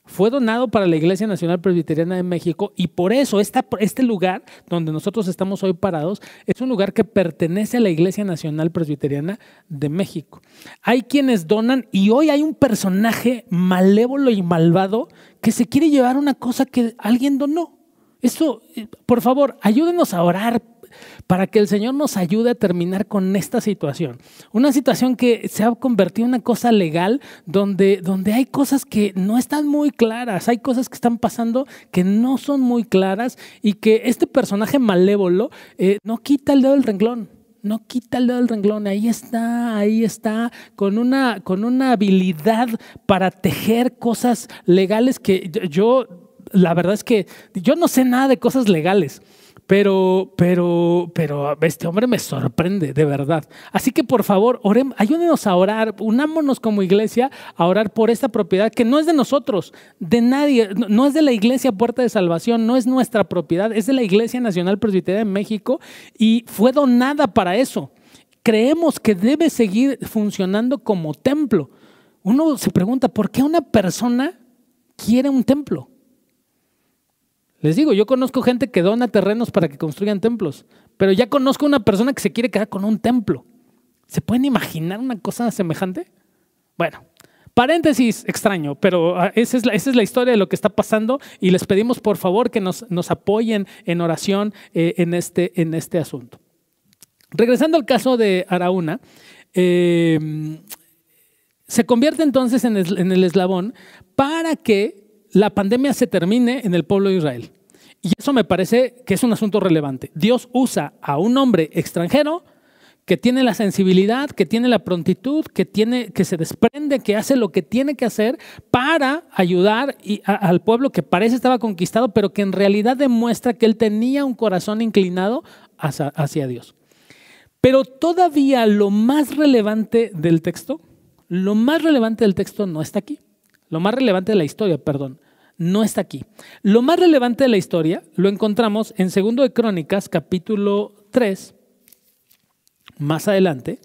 Fue donado para la Iglesia Nacional Presbiteriana de México, y por eso este lugar donde nosotros estamos hoy parados es un lugar que pertenece a la Iglesia Nacional Presbiteriana de México. Hay quienes donan, y hoy hay un personaje malévolo y malvado que se quiere llevar una cosa que alguien donó. Eso, por favor, ayúdenos a orar para que el Señor nos ayude a terminar con esta situación. Una situación que se ha convertido en una cosa legal donde hay cosas que no están muy claras, hay cosas que están pasando que no son muy claras, y que este personaje malévolo no quita el dedo del renglón. No quita el dedo del renglón, ahí está, con una habilidad para tejer cosas legales que la verdad es que yo no sé nada de cosas legales. Pero este hombre me sorprende, de verdad. Así que por favor, ayúdenos a orar, unámonos como iglesia a orar por esta propiedad que no es de nosotros, de nadie, no es de la Iglesia Puerta de Salvación, no es nuestra propiedad, es de la Iglesia Nacional Presbiteriana de México, y fue donada para eso. Creemos que debe seguir funcionando como templo. Uno se pregunta, ¿por qué una persona quiere un templo? Les digo, yo conozco gente que dona terrenos para que construyan templos, pero ya conozco una persona que se quiere quedar con un templo. ¿Se pueden imaginar una cosa semejante? Bueno, paréntesis extraño, pero esa es la historia de lo que está pasando, y les pedimos por favor que nos apoyen en oración en este asunto. Regresando al caso de Araúna, se convierte entonces en el eslabón para que la pandemia se termine en el pueblo de Israel. Y eso me parece que es un asunto relevante. Dios usa a un hombre extranjero que tiene la sensibilidad, que tiene la prontitud, que se desprende, que hace lo que tiene que hacer para ayudar al pueblo que parece estaba conquistado, pero que en realidad demuestra que él tenía un corazón inclinado hacia Dios. Pero todavía lo más relevante del texto no está aquí. Lo más relevante de la historia, no está aquí. Lo más relevante de la historia lo encontramos en 2 de Crónicas, capítulo 3, más adelante.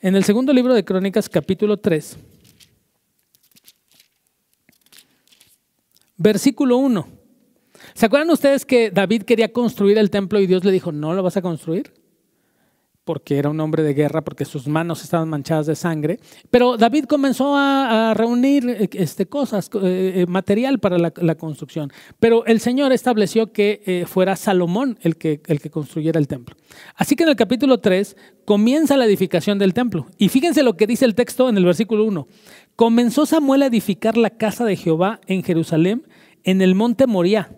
En el segundo libro de Crónicas, capítulo 3, versículo 1. ¿Se acuerdan ustedes que David quería construir el templo y Dios le dijo, no lo vas a construir? porque era un hombre de guerra, porque sus manos estaban manchadas de sangre. Pero David comenzó a reunir cosas, material para la construcción. Pero el Señor estableció que fuera Salomón el que construyera el templo. Así que en el capítulo 3 comienza la edificación del templo. Y fíjense lo que dice el texto en el versículo 1. Comenzó Samuel a edificar la casa de Jehová en Jerusalén, en el monte Moriah,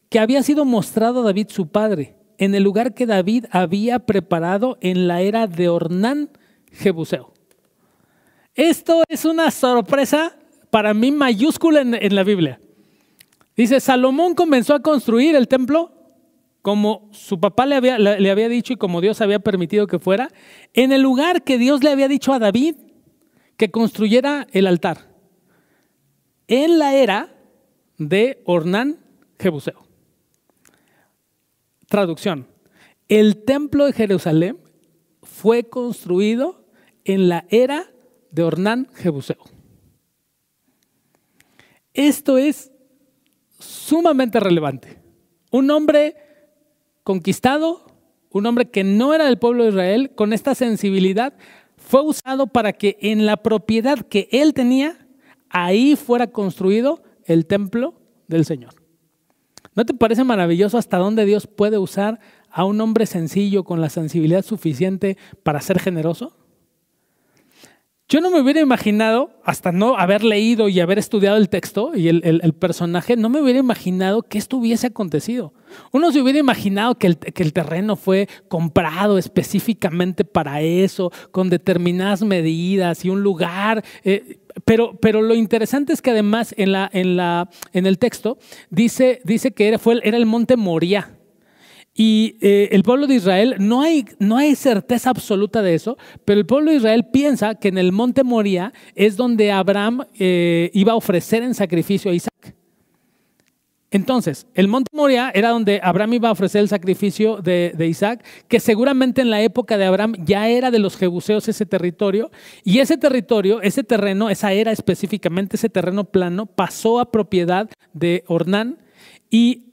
que había sido mostrado a David su padre, en el lugar que David había preparado en la era de Ornán Jebuseo. Esto es una sorpresa para mí mayúscula en la Biblia. Dice, Salomón comenzó a construir el templo como su papá le había dicho y como Dios había permitido que fuera, en el lugar que Dios le había dicho a David que construyera el altar, en la era de Ornán Jebuseo. Traducción. El templo de Jerusalén fue construido en la era de Ornán Jebuseo. Esto es sumamente relevante. Un hombre conquistado, un hombre que no era del pueblo de Israel, con esta sensibilidad, fue usado para que en la propiedad que él tenía, ahí fuera construido el templo del Señor. ¿No te parece maravilloso hasta dónde Dios puede usar a un hombre sencillo con la sensibilidad suficiente para ser generoso? Yo no me hubiera imaginado, hasta no haber leído y haber estudiado el texto y el personaje, no me hubiera imaginado que esto hubiese acontecido. Uno se hubiera imaginado que el terreno fue comprado específicamente para eso, con determinadas medidas y un lugar. Pero lo interesante es que además en el texto dice que era el monte Moriah. Y el pueblo de Israel, no hay certeza absoluta de eso, pero el pueblo de Israel piensa que en el monte Moriah es donde Abraham iba a ofrecer en sacrificio a Isaac. Entonces, el monte Moriah era donde Abraham iba a ofrecer el sacrificio de Isaac, que seguramente en la época de Abraham ya era de los jebuseos ese territorio, y ese territorio, ese terreno, esa era específicamente, ese terreno plano, pasó a propiedad de Ornán, y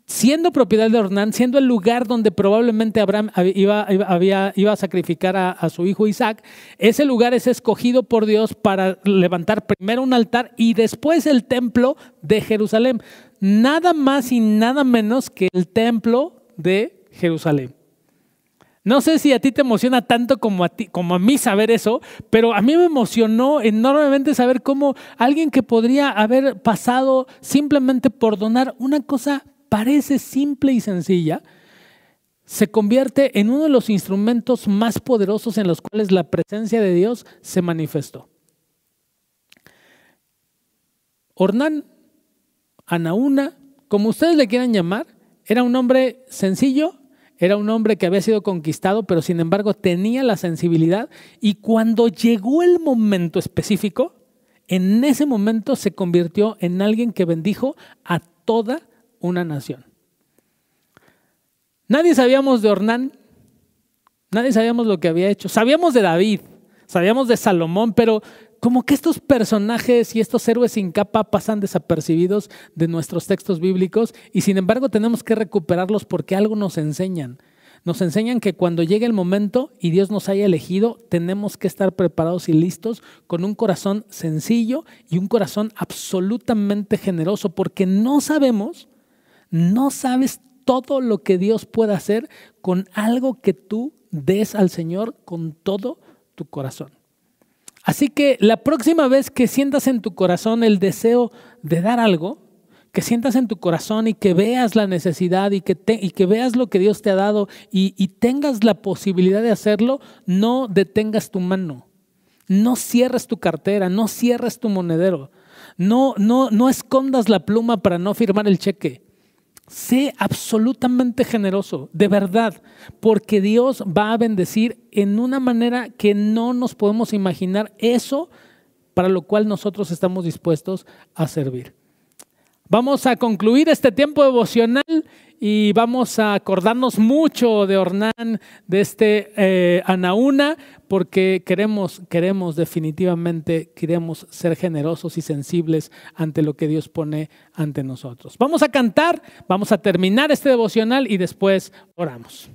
siendo propiedad de Ornán, siendo el lugar donde probablemente Abraham iba a sacrificar a su hijo Isaac, ese lugar es escogido por Dios para levantar primero un altar y después el templo de Jerusalén. Nada más y nada menos que el templo de Jerusalén. No sé si a ti te emociona tanto como a mí saber eso, pero a mí me emocionó enormemente saber cómo alguien que podría haber pasado simplemente por donar una cosa parece simple y sencilla, se convierte en uno de los instrumentos más poderosos en los cuales la presencia de Dios se manifestó. Ornán, Anaúna, como ustedes le quieran llamar, era un hombre sencillo, era un hombre que había sido conquistado, pero sin embargo tenía la sensibilidad, y cuando llegó el momento específico, en ese momento se convirtió en alguien que bendijo a toda una nación. Nadie sabíamos de Ornán, nadie sabíamos lo que había hecho. Sabíamos de David, sabíamos de Salomón, pero como que estos personajes y estos héroes sin capa pasan desapercibidos de nuestros textos bíblicos, y sin embargo tenemos que recuperarlos porque algo nos enseñan. Nos enseñan que cuando llegue el momento y Dios nos haya elegido, tenemos que estar preparados y listos con un corazón sencillo y un corazón absolutamente generoso, porque no sabes todo lo que Dios puede hacer con algo que tú des al Señor con todo tu corazón. Así que la próxima vez que sientas en tu corazón el deseo de dar algo, que sientas en tu corazón y que veas la necesidad y que veas lo que Dios te ha dado y tengas la posibilidad de hacerlo, no detengas tu mano, no cierres tu cartera, no cierres tu monedero, no escondas la pluma para no firmar el cheque. Sé absolutamente generoso, de verdad, porque Dios va a bendecir en una manera que no nos podemos imaginar eso para lo cual nosotros estamos dispuestos a servir. Vamos a concluir este tiempo devocional y vamos a acordarnos mucho de Ornán, de Anaúna, porque queremos definitivamente ser generosos y sensibles ante lo que Dios pone ante nosotros. Vamos a cantar, vamos a terminar este devocional y después oramos.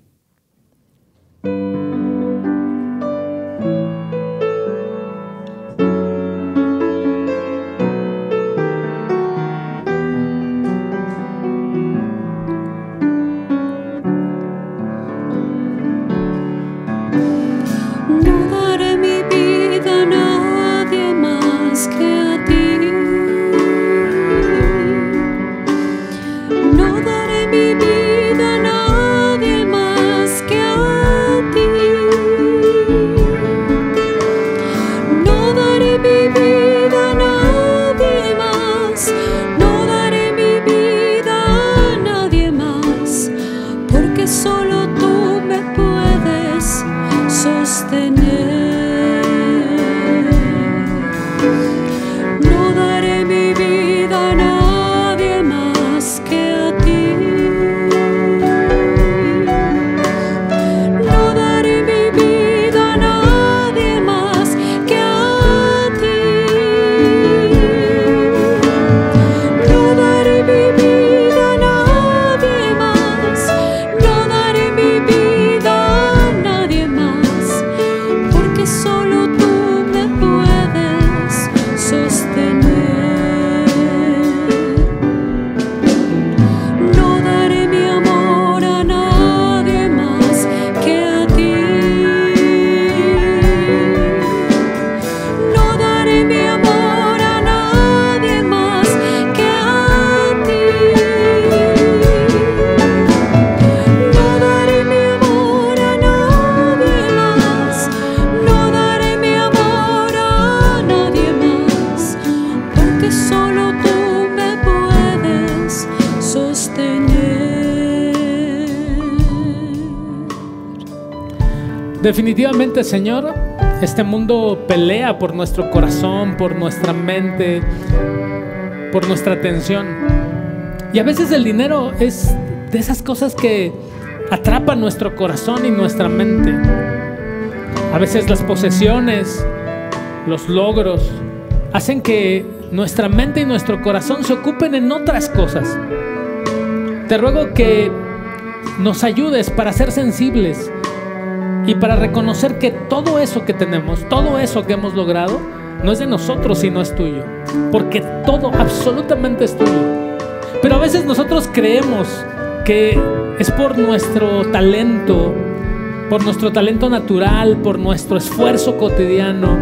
Definitivamente, Señor, este mundo pelea por nuestro corazón, por nuestra mente, por nuestra atención. Y a veces el dinero es de esas cosas que atrapan nuestro corazón y nuestra mente. A veces las posesiones, los logros, hacen que nuestra mente y nuestro corazón se ocupen en otras cosas. Te ruego que nos ayudes para ser sensibles y para reconocer que todo eso que tenemos, todo eso que hemos logrado, no es de nosotros, sino es tuyo. Porque todo, absolutamente es tuyo. Pero a veces nosotros creemos que es por nuestro talento natural, por nuestro esfuerzo cotidiano,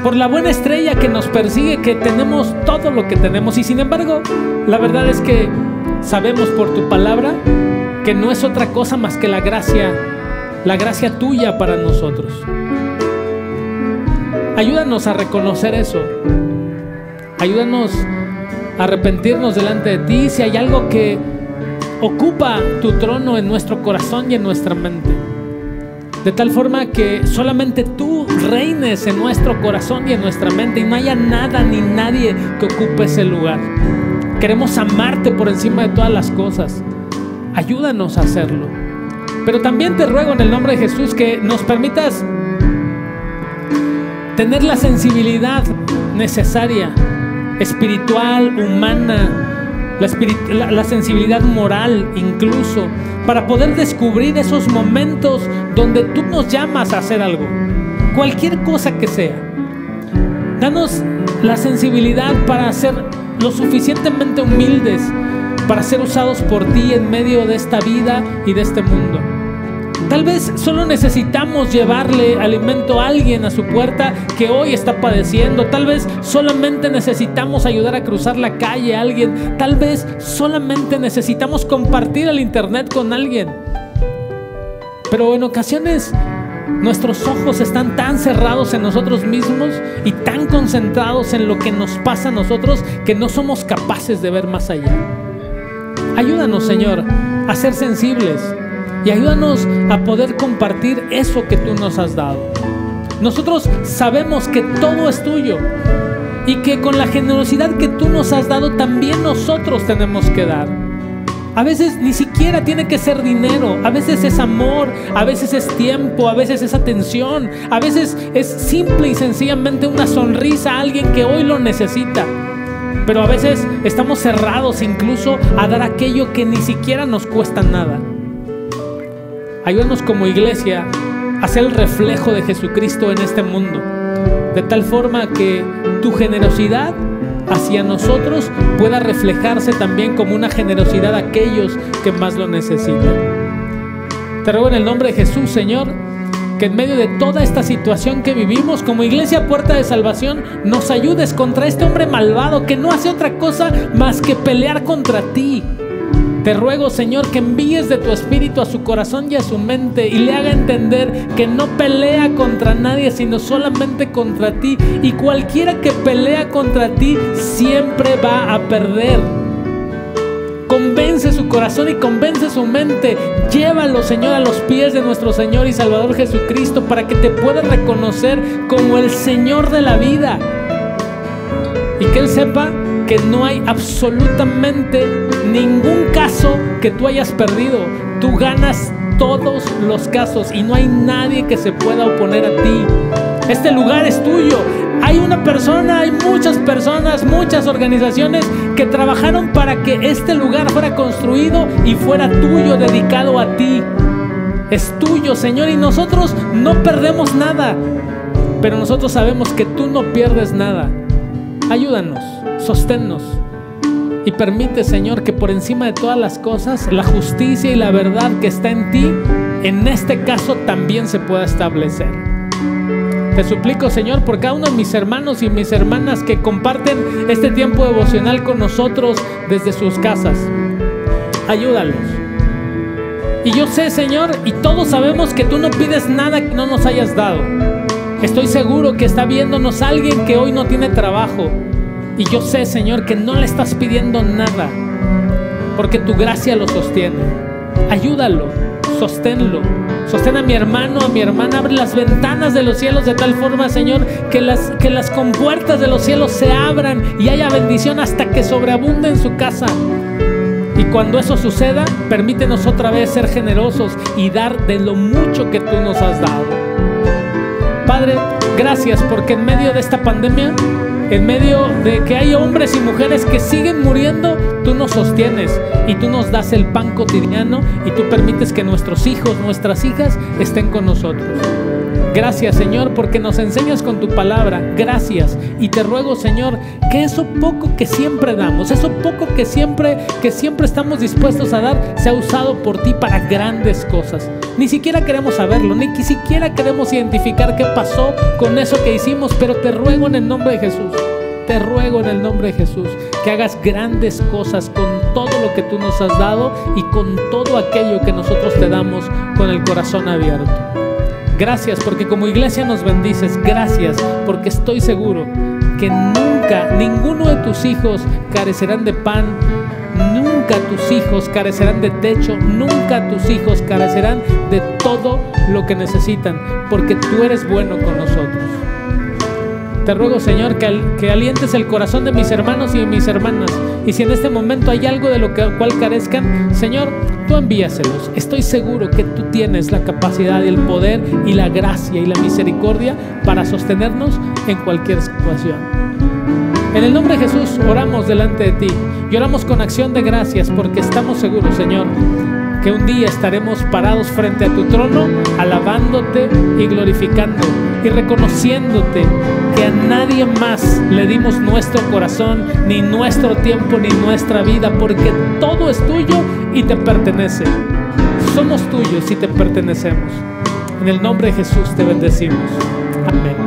por la buena estrella que nos persigue, que tenemos todo lo que tenemos. Y sin embargo, la verdad es que sabemos por tu palabra que no es otra cosa más que la gracia tuya para nosotros. Ayúdanos a reconocer eso. Ayúdanos a arrepentirnos delante de ti si hay algo que ocupa tu trono en nuestro corazón y en nuestra mente, de tal forma que solamente tú reines en nuestro corazón y en nuestra mente y no haya nada ni nadie que ocupe ese lugar. Queremos amarte por encima de todas las cosas. Ayúdanos a hacerlo. Pero también te ruego en el nombre de Jesús que nos permitas tener la sensibilidad necesaria, espiritual, humana, la sensibilidad moral incluso, para poder descubrir esos momentos donde tú nos llamas a hacer algo, cualquier cosa que sea. Danos la sensibilidad para ser lo suficientemente humildes para ser usados por ti en medio de esta vida y de este mundo. Tal vez solo necesitamos llevarle alimento a alguien a su puerta que hoy está padeciendo. Tal vez solamente necesitamos ayudar a cruzar la calle a alguien. Tal vez solamente necesitamos compartir el internet con alguien. Pero en ocasiones nuestros ojos están tan cerrados en nosotros mismos y tan concentrados en lo que nos pasa a nosotros que no somos capaces de ver más allá. Ayúdanos, Señor, a ser sensibles. Y ayúdanos a poder compartir eso que tú nos has dado. Nosotros sabemos que todo es tuyo y que con la generosidad que tú nos has dado también nosotros tenemos que dar. A veces ni siquiera tiene que ser dinero, a veces es amor, a veces es tiempo, a veces es atención, a veces es simple y sencillamente una sonrisa a alguien que hoy lo necesita. Pero a veces estamos cerrados incluso a dar aquello que ni siquiera nos cuesta nada. Ayúdanos como iglesia a ser el reflejo de Jesucristo en este mundo, de tal forma que tu generosidad hacia nosotros pueda reflejarse también como una generosidad a aquellos que más lo necesitan. Te ruego en el nombre de Jesús, Señor, que en medio de toda esta situación que vivimos como Iglesia Puerta de Salvación, nos ayudes contra este hombre malvado que no hace otra cosa más que pelear contra ti. Te ruego, Señor, que envíes de tu Espíritu a su corazón y a su mente y le haga entender que no pelea contra nadie, sino solamente contra ti. Y cualquiera que pelea contra ti siempre va a perder. Convence su corazón y convence su mente. Llévalo, Señor, a los pies de nuestro Señor y Salvador Jesucristo para que te pueda reconocer como el Señor de la vida. Y que Él sepa que no hay absolutamente ningún caso que tú hayas perdido. Tú ganas todos los casos y no hay nadie que se pueda oponer a ti. Este lugar es tuyo. Hay una persona, hay muchas personas, muchas organizaciones que trabajaron para que este lugar fuera construido y fuera tuyo, dedicado a ti. Es tuyo, Señor, y nosotros no perdemos nada, pero nosotros sabemos que tú no pierdes nada. Ayúdanos, sosténnos y permite, Señor, que por encima de todas las cosas la justicia y la verdad que está en ti, en este caso también se pueda establecer. Te suplico, Señor, por cada uno de mis hermanos y mis hermanas que comparten este tiempo devocional con nosotros desde sus casas. Ayúdalos. Y yo sé, Señor, y todos sabemos que tú no pides nada que no nos hayas dado. Estoy seguro que está viéndonos alguien que hoy no tiene trabajo. Y yo sé, Señor, que no le estás pidiendo nada, porque tu gracia lo sostiene. Ayúdalo, sosténlo. Sostén a mi hermano, a mi hermana. Abre las ventanas de los cielos de tal forma, Señor, que las compuertas de los cielos se abran y haya bendición hasta que sobreabunde en su casa. Y cuando eso suceda, permítenos otra vez ser generosos y dar de lo mucho que tú nos has dado. Padre, gracias porque en medio de esta pandemia, en medio de que hay hombres y mujeres que siguen muriendo, tú nos sostienes y tú nos das el pan cotidiano y tú permites que nuestros hijos, nuestras hijas estén con nosotros. Gracias, Señor, porque nos enseñas con tu palabra. Gracias. Y te ruego, Señor, que eso poco que siempre damos, eso poco que siempre estamos dispuestos a dar, sea usado por ti para grandes cosas. Ni siquiera queremos saberlo, ni siquiera queremos identificar qué pasó con eso que hicimos, pero te ruego en el nombre de Jesús, te ruego en el nombre de Jesús, que hagas grandes cosas con todo lo que tú nos has dado y con todo aquello que nosotros te damos con el corazón abierto. Gracias porque como iglesia nos bendices. Gracias porque estoy seguro que nunca ninguno de tus hijos carecerán de pan. Nunca tus hijos carecerán de techo. Nunca tus hijos carecerán de todo lo que necesitan, porque tú eres bueno con nosotros. Te ruego, Señor, que alientes el corazón de mis hermanos y de mis hermanas. Y si en este momento hay algo de lo cual carezcan, Señor, tú envíaselos. Estoy seguro que tú tienes la capacidad y el poder y la gracia y la misericordia para sostenernos en cualquier situación. En el nombre de Jesús oramos delante de ti y oramos con acción de gracias porque estamos seguros, Señor, que un día estaremos parados frente a tu trono, alabándote y glorificando y reconociéndote que a nadie más le dimos nuestro corazón, ni nuestro tiempo, ni nuestra vida, porque todo es tuyo y te pertenece. Somos tuyos y te pertenecemos. En el nombre de Jesús te bendecimos. Amén.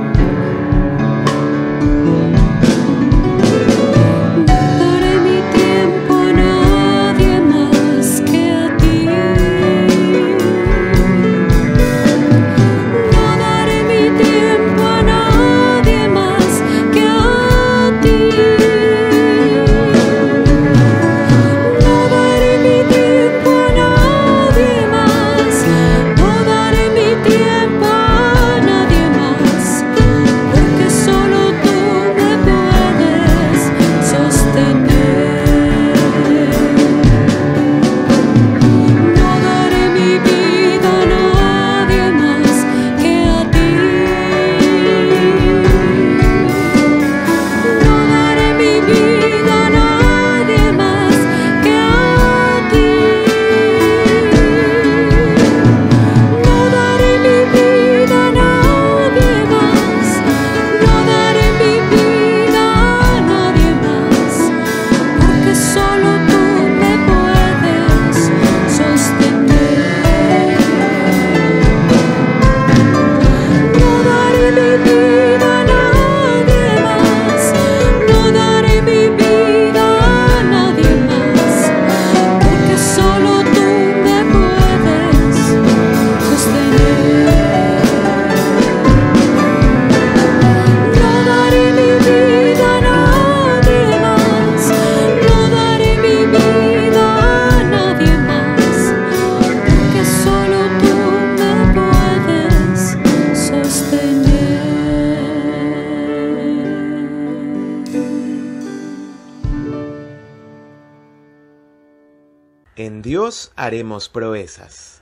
En Dios haremos proezas.